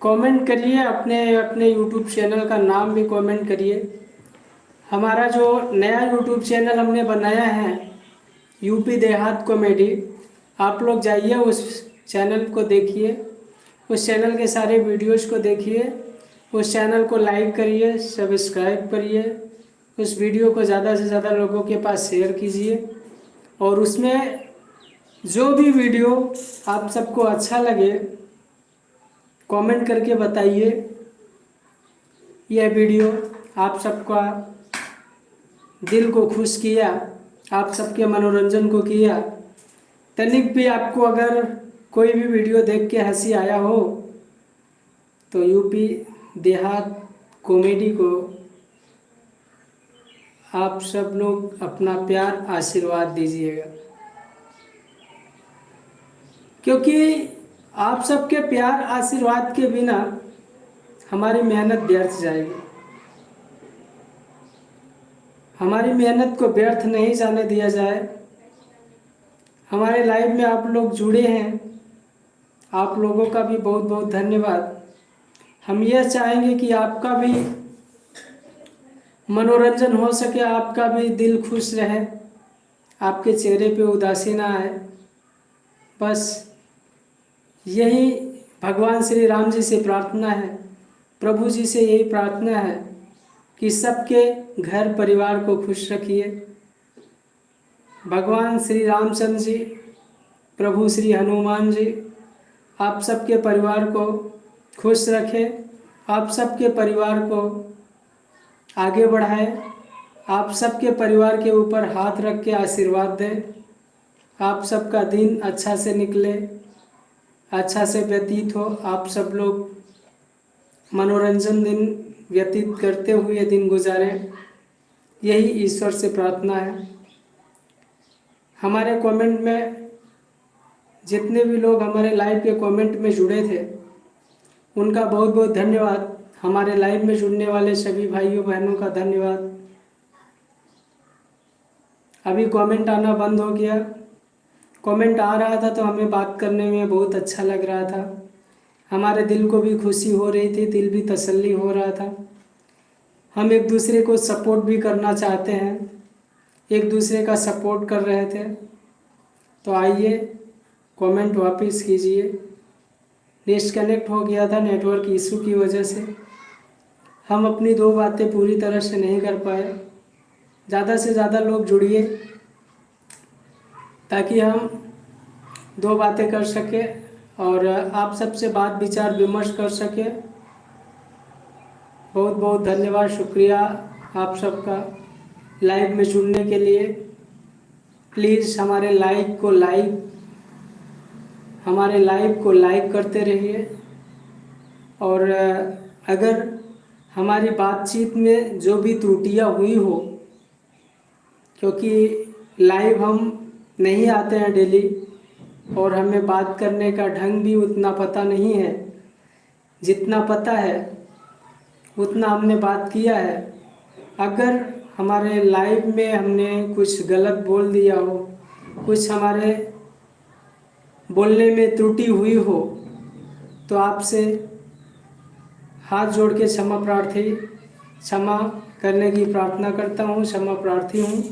Speaker 1: कमेंट करिए, अपने यूट्यूब चैनल का नाम भी कमेंट करिए। हमारा जो नया यूट्यूब चैनल हमने बनाया है यूपी देहात कॉमेडी, आप लोग जाइए उस चैनल को देखिए, उस चैनल के सारे वीडियोज़ को देखिए, उस चैनल को लाइक करिए, सब्सक्राइब करिए, उस वीडियो को ज़्यादा से ज़्यादा लोगों के पास शेयर कीजिए और उसमें जो भी वीडियो आप सबको अच्छा लगे कमेंट करके बताइए। यह वीडियो आप सबका दिल को खुश किया, आप सबके मनोरंजन को किया। तनिक भी आपको अगर कोई भी वीडियो देख के हंसी आया हो तो यूपी देहात कॉमेडी को आप सब लोग अपना प्यार आशीर्वाद दीजिएगा, क्योंकि आप सबके प्यार आशीर्वाद के बिना हमारी मेहनत व्यर्थ जाएगी। हमारी मेहनत को व्यर्थ नहीं जाने दिया जाए। हमारे लाइव में आप लोग जुड़े हैं, आप लोगों का भी बहुत बहुत धन्यवाद। हम यह चाहेंगे कि आपका भी मनोरंजन हो सके, आपका भी दिल खुश रहे, आपके चेहरे पे उदासी ना आए। बस यही भगवान श्री राम जी से प्रार्थना है, प्रभु जी से यही प्रार्थना है कि सबके घर परिवार को खुश रखिए। भगवान श्री रामचंद्र जी, प्रभु श्री हनुमान जी आप सबके परिवार को खुश रखें, आप सबके परिवार को आगे बढ़ाएं, आप सबके परिवार के ऊपर हाथ रख के आशीर्वाद दें। आप सबका दिन अच्छा से निकले, अच्छा से व्यतीत हो, आप सब लोग मनोरंजन दिन व्यतीत करते हुए दिन गुजारें, यही ईश्वर से प्रार्थना है। हमारे कमेंट में जितने भी लोग हमारे लाइव के कमेंट में जुड़े थे उनका बहुत बहुत धन्यवाद। हमारे लाइव में जुड़ने वाले सभी भाइयों बहनों का धन्यवाद। अभी कमेंट आना बंद हो गया। कमेंट आ रहा था तो हमें बात करने में बहुत अच्छा लग रहा था, हमारे दिल को भी खुशी हो रही थी, दिल भी तसल्ली हो रहा था। हम एक दूसरे को सपोर्ट भी करना चाहते हैं, एक दूसरे का सपोर्ट कर रहे थे। तो आइए कमेंट वापस कीजिए। डिस्कनेक्ट हो गया था नेटवर्क इशू की वजह से, हम अपनी दो बातें पूरी तरह से नहीं कर पाए। ज़्यादा से ज़्यादा लोग जुड़िए ताकि हम दो बातें कर सकें और आप सबसे बात विचार विमर्श कर सकें। बहुत बहुत धन्यवाद, शुक्रिया आप सबका लाइव में जुड़ने के लिए। प्लीज़ हमारे लाइव को लाइक करते रहिए और अगर हमारी बातचीत में जो भी त्रुटियां हुई हो, क्योंकि लाइव हम नहीं आते हैं डेली और हमें बात करने का ढंग भी उतना पता नहीं है, जितना पता है उतना हमने बात किया है। अगर हमारे लाइव में हमने कुछ गलत बोल दिया हो, कुछ हमारे बोलने में त्रुटि हुई हो तो आपसे हाथ जोड़ के क्षमा करने की प्रार्थना करता हूँ, क्षमा प्रार्थी हूँ।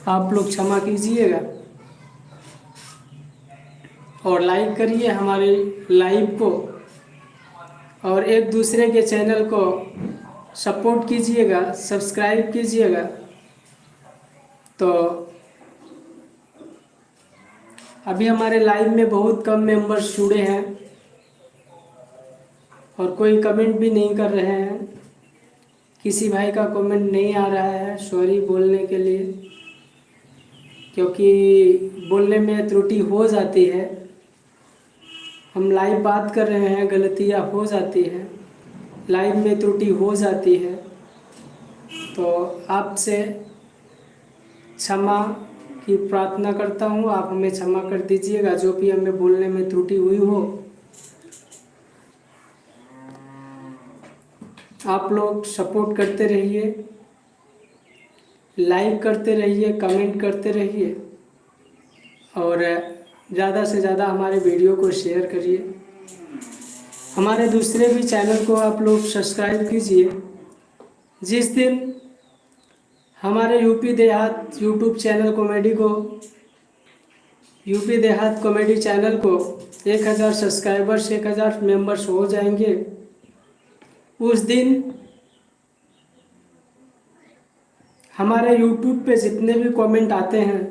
Speaker 1: आप लोग क्षमा कीजिएगा और लाइक करिए हमारे लाइव को और एक दूसरे के चैनल को सपोर्ट कीजिएगा, सब्सक्राइब कीजिएगा। तो अभी हमारे लाइव में बहुत कम मेंबर्स जुड़े हैं और कोई कमेंट भी नहीं कर रहे हैं। किसी भाई का कमेंट नहीं आ रहा है, सॉरी बोलने के लिए, क्योंकि बोलने में त्रुटि हो जाती है। हम लाइव बात कर रहे हैं, गलतियाँ हो जाती हैं, लाइव में त्रुटि हो जाती है। तो आपसे क्षमा की प्रार्थना करता हूँ, आप हमें क्षमा कर दीजिएगा जो भी हमें बोलने में त्रुटि हुई हो। आप लोग सपोर्ट करते रहिए, लाइक करते रहिए, कमेंट करते रहिए और ज़्यादा से ज़्यादा हमारे वीडियो को शेयर करिए। हमारे दूसरे भी चैनल को आप लोग सब्सक्राइब कीजिए। जिस दिन हमारे यूपी देहात कॉमेडी चैनल को 1000 सब्सक्राइबर्स, 1000 मेंबर्स हो जाएंगे, उस दिन हमारे यूट्यूब पे जितने भी कमेंट आते हैं,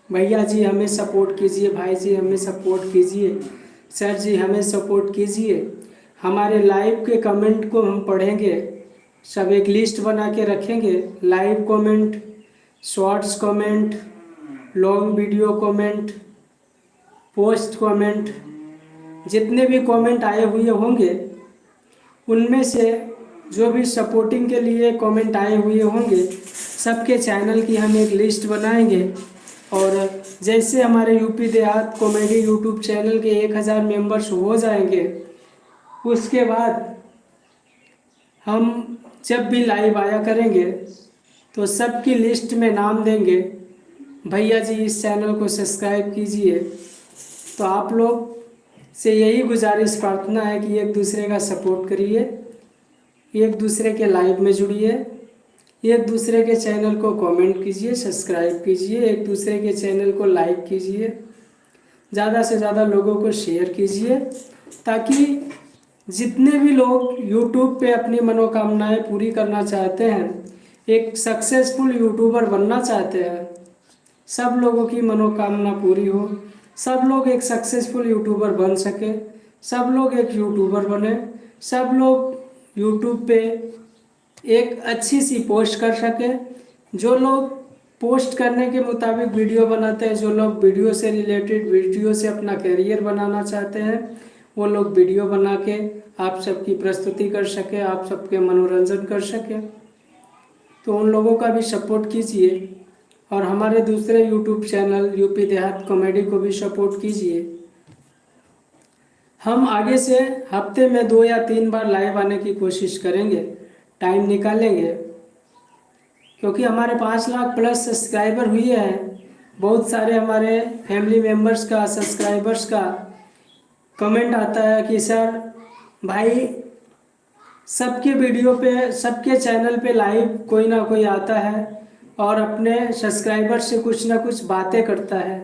Speaker 1: भैया जी हमें सपोर्ट कीजिए, भाई जी हमें सपोर्ट कीजिए, सर जी हमें सपोर्ट कीजिए, हमारे लाइव के कमेंट को हम पढ़ेंगे, सब एक लिस्ट बना के रखेंगे। Live comment, shorts comment, long video comment, post comment, जितने भी कमेंट आए हुए होंगे उनमें से जो भी सपोर्टिंग के लिए कमेंट आए हुए होंगे सबके चैनल की हम एक लिस्ट बनाएंगे। और जैसे हमारे यूपी देहात कॉमेडी यूट्यूब चैनल के 1000 मेंबर्स हो जाएंगे, उसके बाद हम जब भी लाइव आया करेंगे तो सबकी लिस्ट में नाम देंगे, भैया जी इस चैनल को सब्सक्राइब कीजिए। तो आप लोग से यही गुजारिश प्रार्थना है कि एक दूसरे का सपोर्ट करिए, एक दूसरे के लाइव में जुड़िए, एक दूसरे के चैनल को कमेंट कीजिए, सब्सक्राइब कीजिए, एक दूसरे के चैनल को लाइक कीजिए, ज़्यादा से ज़्यादा लोगों को शेयर कीजिए, ताकि जितने भी लोग यूट्यूब पे अपनी मनोकामनाएं पूरी करना चाहते हैं, एक सक्सेसफुल यूट्यूबर बनना चाहते हैं, सब लोगों की मनोकामना पूरी हो, सब लोग एक सक्सेसफुल यूट्यूबर बन सके, सब लोग एक यूट्यूबर बने, सब लोग यूट्यूब पे एक अच्छी सी पोस्ट कर सके। जो लोग पोस्ट करने के मुताबिक वीडियो बनाते हैं, जो लोग वीडियो से रिलेटेड, वीडियो से अपना करियर बनाना चाहते हैं, वो लोग वीडियो बना के आप सबकी प्रस्तुति कर सके, आप सबके मनोरंजन कर सके। तो उन लोगों का भी सपोर्ट कीजिए और हमारे दूसरे यूट्यूब चैनल यूपी देहात कॉमेडी को भी सपोर्ट कीजिए। हम आगे से हफ्ते में 2 या 3 बार लाइव आने की कोशिश करेंगे, टाइम निकालेंगे, क्योंकि हमारे 5 लाख प्लस सब्सक्राइबर हुए हैं। बहुत सारे हमारे फैमिली मेम्बर्स का, सब्सक्राइबर्स का कमेंट आता है कि सर भाई सबके वीडियो पे, सबके चैनल पे लाइव कोई ना कोई आता है और अपने सब्सक्राइबर से कुछ ना कुछ बातें करता है,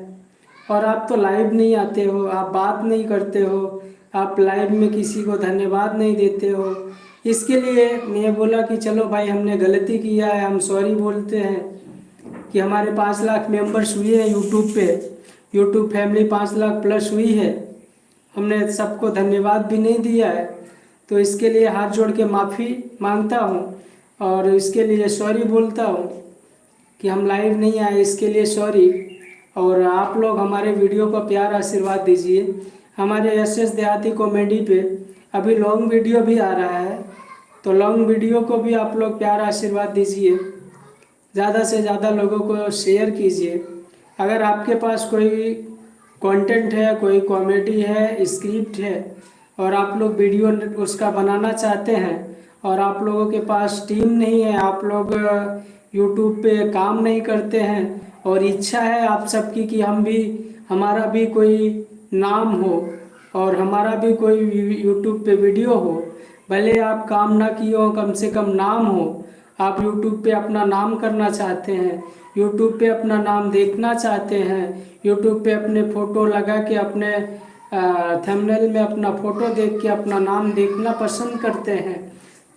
Speaker 1: और आप तो लाइव नहीं आते हो, आप बात नहीं करते हो, आप लाइव में किसी को धन्यवाद नहीं देते हो। इसके लिए मैं बोला कि चलो भाई हमने गलती किया है, हम सॉरी बोलते हैं कि हमारे 5 लाख मेंबर्स हुए हैं यूट्यूब पे, यूट्यूब फैमिली 5 लाख प्लस हुई है, हमने सबको धन्यवाद भी नहीं दिया है। तो इसके लिए हाथ जोड़ के माफ़ी मांगता हूँ और इसके लिए सॉरी बोलता हूँ कि हम लाइव नहीं आए, इसके लिए सॉरी। और आप लोग हमारे वीडियो को प्यार आशीर्वाद दीजिए। हमारे एस देहाती कॉमेडी पे अभी लॉन्ग वीडियो भी आ रहा है, तो लॉन्ग वीडियो को भी आप लोग प्यार आशीर्वाद दीजिए, ज़्यादा से ज़्यादा लोगों को शेयर कीजिए। अगर आपके पास कोई कंटेंट है, कोई कॉमेडी है, स्क्रिप्ट है और आप लोग वीडियो उसका बनाना चाहते हैं और आप लोगों के पास टीम नहीं है, आप लोग यूट्यूब पे काम नहीं करते हैं और इच्छा है आप सबकी कि हमारा भी कोई नाम हो और हमारा भी कोई यूट्यूब पे वीडियो हो, भले आप काम ना किए हो, कम से कम नाम हो, आप यूट्यूब पे अपना नाम करना चाहते हैं, यूट्यूब पे अपना नाम देखना चाहते हैं, यूट्यूब पे अपने फ़ोटो लगा के, अपने थंबनेल में अपना फ़ोटो देख के अपना नाम देखना पसंद करते हैं,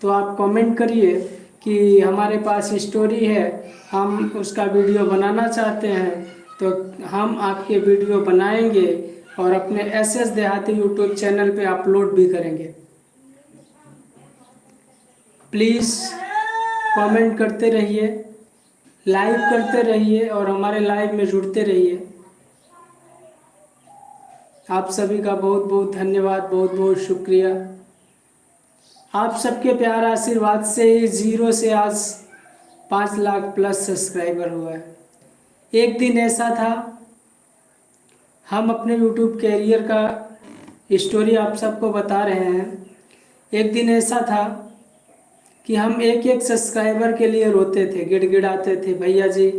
Speaker 1: तो आप कमेंट करिए कि हमारे पास स्टोरी है, हम उसका वीडियो बनाना चाहते हैं, तो हम आपके वीडियो बनाएंगे और अपने एस देहाती यूट्यूब चैनल पे अपलोड भी करेंगे। प्लीज़ कमेंट करते रहिए, लाइव करते रहिए और हमारे लाइव में जुड़ते रहिए। आप सभी का बहुत बहुत धन्यवाद, बहुत बहुत शुक्रिया। आप सबके प्यार आशीर्वाद से ही 0 से आज 5 लाख प्लस सब्सक्राइबर हुआ है। एक दिन ऐसा था, हम अपने यूट्यूब कैरियर का स्टोरी आप सबको बता रहे हैं। एक दिन ऐसा था कि हम एक एक सब्सक्राइबर के लिए रोते थे, गिड़गिड़ाते थे, भैया जी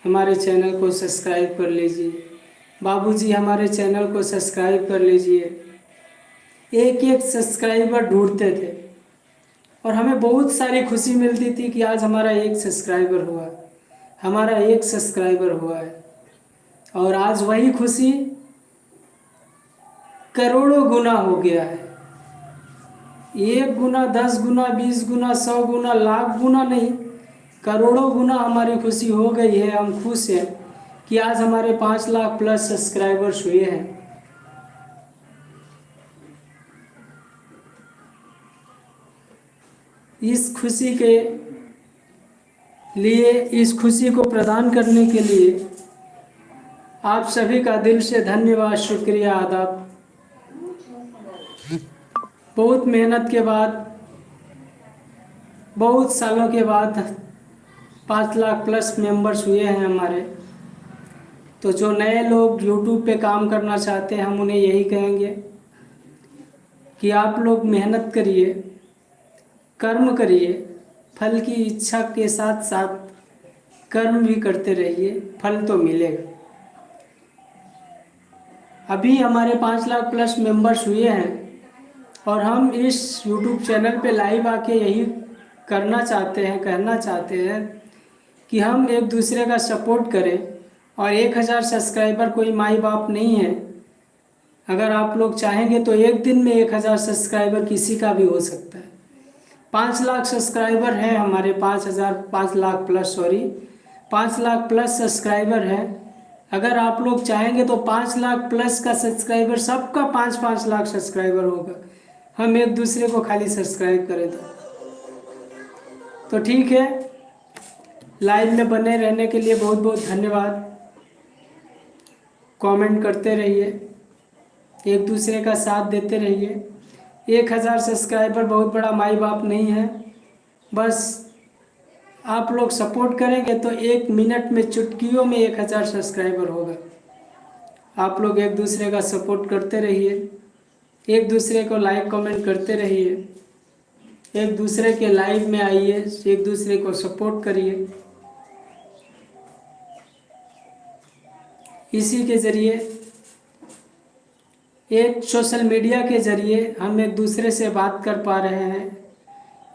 Speaker 1: हमारे चैनल को सब्सक्राइब कर लीजिए, बाबूजी हमारे चैनल को सब्सक्राइब कर लीजिए। एक एक सब्सक्राइबर ढूंढते थे और हमें बहुत सारी खुशी मिलती थी कि आज हमारा एक सब्सक्राइबर हुआ, हमारा एक सब्सक्राइबर हुआ है। और आज वही खुशी करोड़ों गुना हो गया है। 1 गुना, 10 गुना, 20 गुना, 100 गुना, लाख गुना नहीं, करोड़ों गुना हमारी खुशी हो गई है। हम खुश हैं कि आज हमारे 5 लाख प्लस सब्सक्राइबर्स हुए हैं। इस खुशी के लिए, इस खुशी को प्रदान करने के लिए आप सभी का दिल से धन्यवाद, शुक्रिया, आदाब। बहुत मेहनत के बाद, बहुत सालों के बाद 5 लाख प्लस मेंबर्स हुए हैं हमारे। तो जो नए लोग यूट्यूब पे काम करना चाहते हैं, हम उन्हें यही कहेंगे कि आप लोग मेहनत करिए, कर्म करिए, फल की इच्छा के साथ साथ कर्म भी करते रहिए, फल तो मिलेगा। अभी हमारे 5 लाख प्लस मेंबर्स हुए हैं और हम इस यूट्यूब चैनल पे लाइव आके यही करना चाहते हैं, कहना चाहते हैं कि हम एक दूसरे का सपोर्ट करें। और 1000 सब्सक्राइबर कोई माई बाप नहीं है। अगर आप लोग चाहेंगे तो एक दिन में 1000 सब्सक्राइबर किसी का भी हो सकता है। 5 लाख सब्सक्राइबर हैं हमारे, 5 lakh plus, 5 lakh plus subscriber हैं। अगर आप लोग चाहेंगे तो 5 लाख प्लस का सब्सक्राइबर, सबका 5-5 लाख सब्सक्राइबर होगा। हम एक दूसरे को खाली सब्सक्राइब करें तो ठीक है। लाइव में बने रहने के लिए बहुत बहुत धन्यवाद। कमेंट करते रहिए, एक दूसरे का साथ देते रहिए। 1000 सब्सक्राइबर बहुत बड़ा माई बाप नहीं है। बस आप लोग सपोर्ट करेंगे तो 1 मिनट में, चुटकियों में 1000 सब्सक्राइबर होगा। आप लोग एक दूसरे का सपोर्ट करते रहिए, एक दूसरे को लाइक कमेंट करते रहिए, एक दूसरे के लाइव में आइए, एक दूसरे को सपोर्ट करिए। इसी के ज़रिए, एक सोशल मीडिया के ज़रिए हम एक दूसरे से बात कर पा रहे हैं,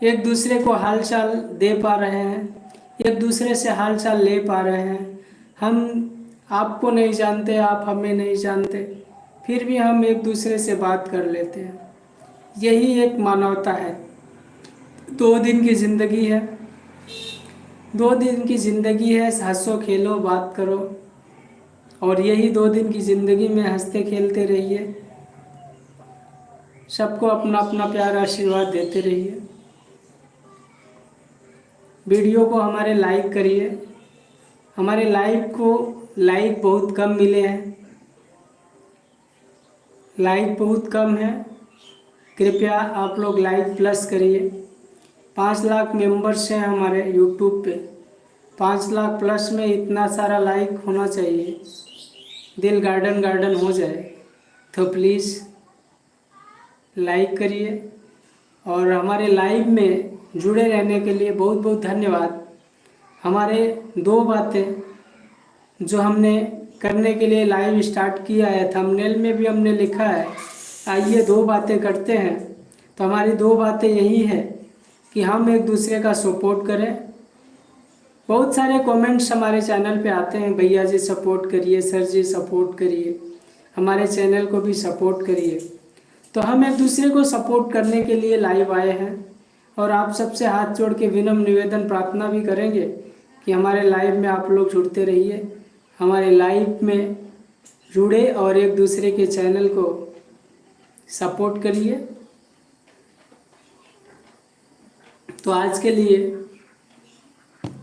Speaker 1: एक दूसरे को हालचाल दे पा रहे हैं, एक दूसरे से हालचाल ले पा रहे हैं। हम आपको नहीं जानते, आप हमें नहीं जानते, फिर भी हम एक दूसरे से बात कर लेते हैं। यही एक मानवता है। 2 दिन की ज़िंदगी है, 2 दिन की ज़िंदगी है, हंसो खेलो बात करो, और यही 2 दिन की ज़िंदगी में हंसते खेलते रहिए। सबको अपना अपना प्यार आशीर्वाद देते रहिए। वीडियो को हमारे लाइक करिए। हमारे लाइव को लाइक बहुत कम मिले हैं, लाइक बहुत कम है। कृपया आप लोग लाइक प्लस करिए। 5 लाख मेंबर्स हैं हमारे यूट्यूब पे। 5 लाख प्लस में इतना सारा लाइक होना चाहिए, दिल गार्डन गार्डन हो जाए। तो प्लीज़ लाइक करिए और हमारे लाइव में जुड़े रहने के लिए बहुत बहुत धन्यवाद। हमारे 2 बातें जो हमने करने के लिए लाइव स्टार्ट किया है, थंबनेल में भी हमने लिखा है, आइए 2 बातें करते हैं। तो हमारी 2 बातें यही है कि हम एक दूसरे का सपोर्ट करें। बहुत सारे कमेंट्स हमारे चैनल पे आते हैं, भैया जी सपोर्ट करिए, सर जी सपोर्ट करिए, हमारे चैनल को भी सपोर्ट करिए। तो हम एक दूसरे को सपोर्ट करने के लिए लाइव आए हैं और आप सबसे हाथ जोड़ के विनम्र निवेदन प्रार्थना भी करेंगे कि हमारे लाइव में आप लोग जुड़ते रहिए, हमारे लाइव में जुड़े और एक दूसरे के चैनल को सपोर्ट करिए। तो आज के लिए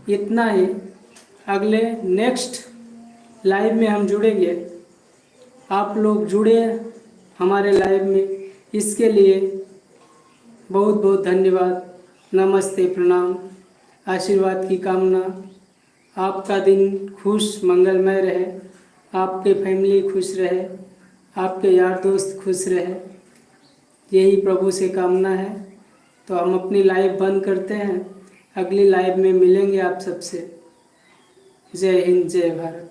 Speaker 1: इतना ही। अगले नेक्स्ट लाइव में हम जुड़ेंगे। आप लोग जुड़े हमारे लाइव में, इसके लिए बहुत बहुत धन्यवाद। नमस्ते, प्रणाम, आशीर्वाद की कामना। आपका दिन खुश मंगलमय रहे, आपके फैमिली खुश रहे, आपके यार दोस्त खुश रहे, यही प्रभु से कामना है। तो हम अपनी लाइव बंद करते हैं, अगली लाइव में मिलेंगे आप सबसे। जय हिंद, जय भारत।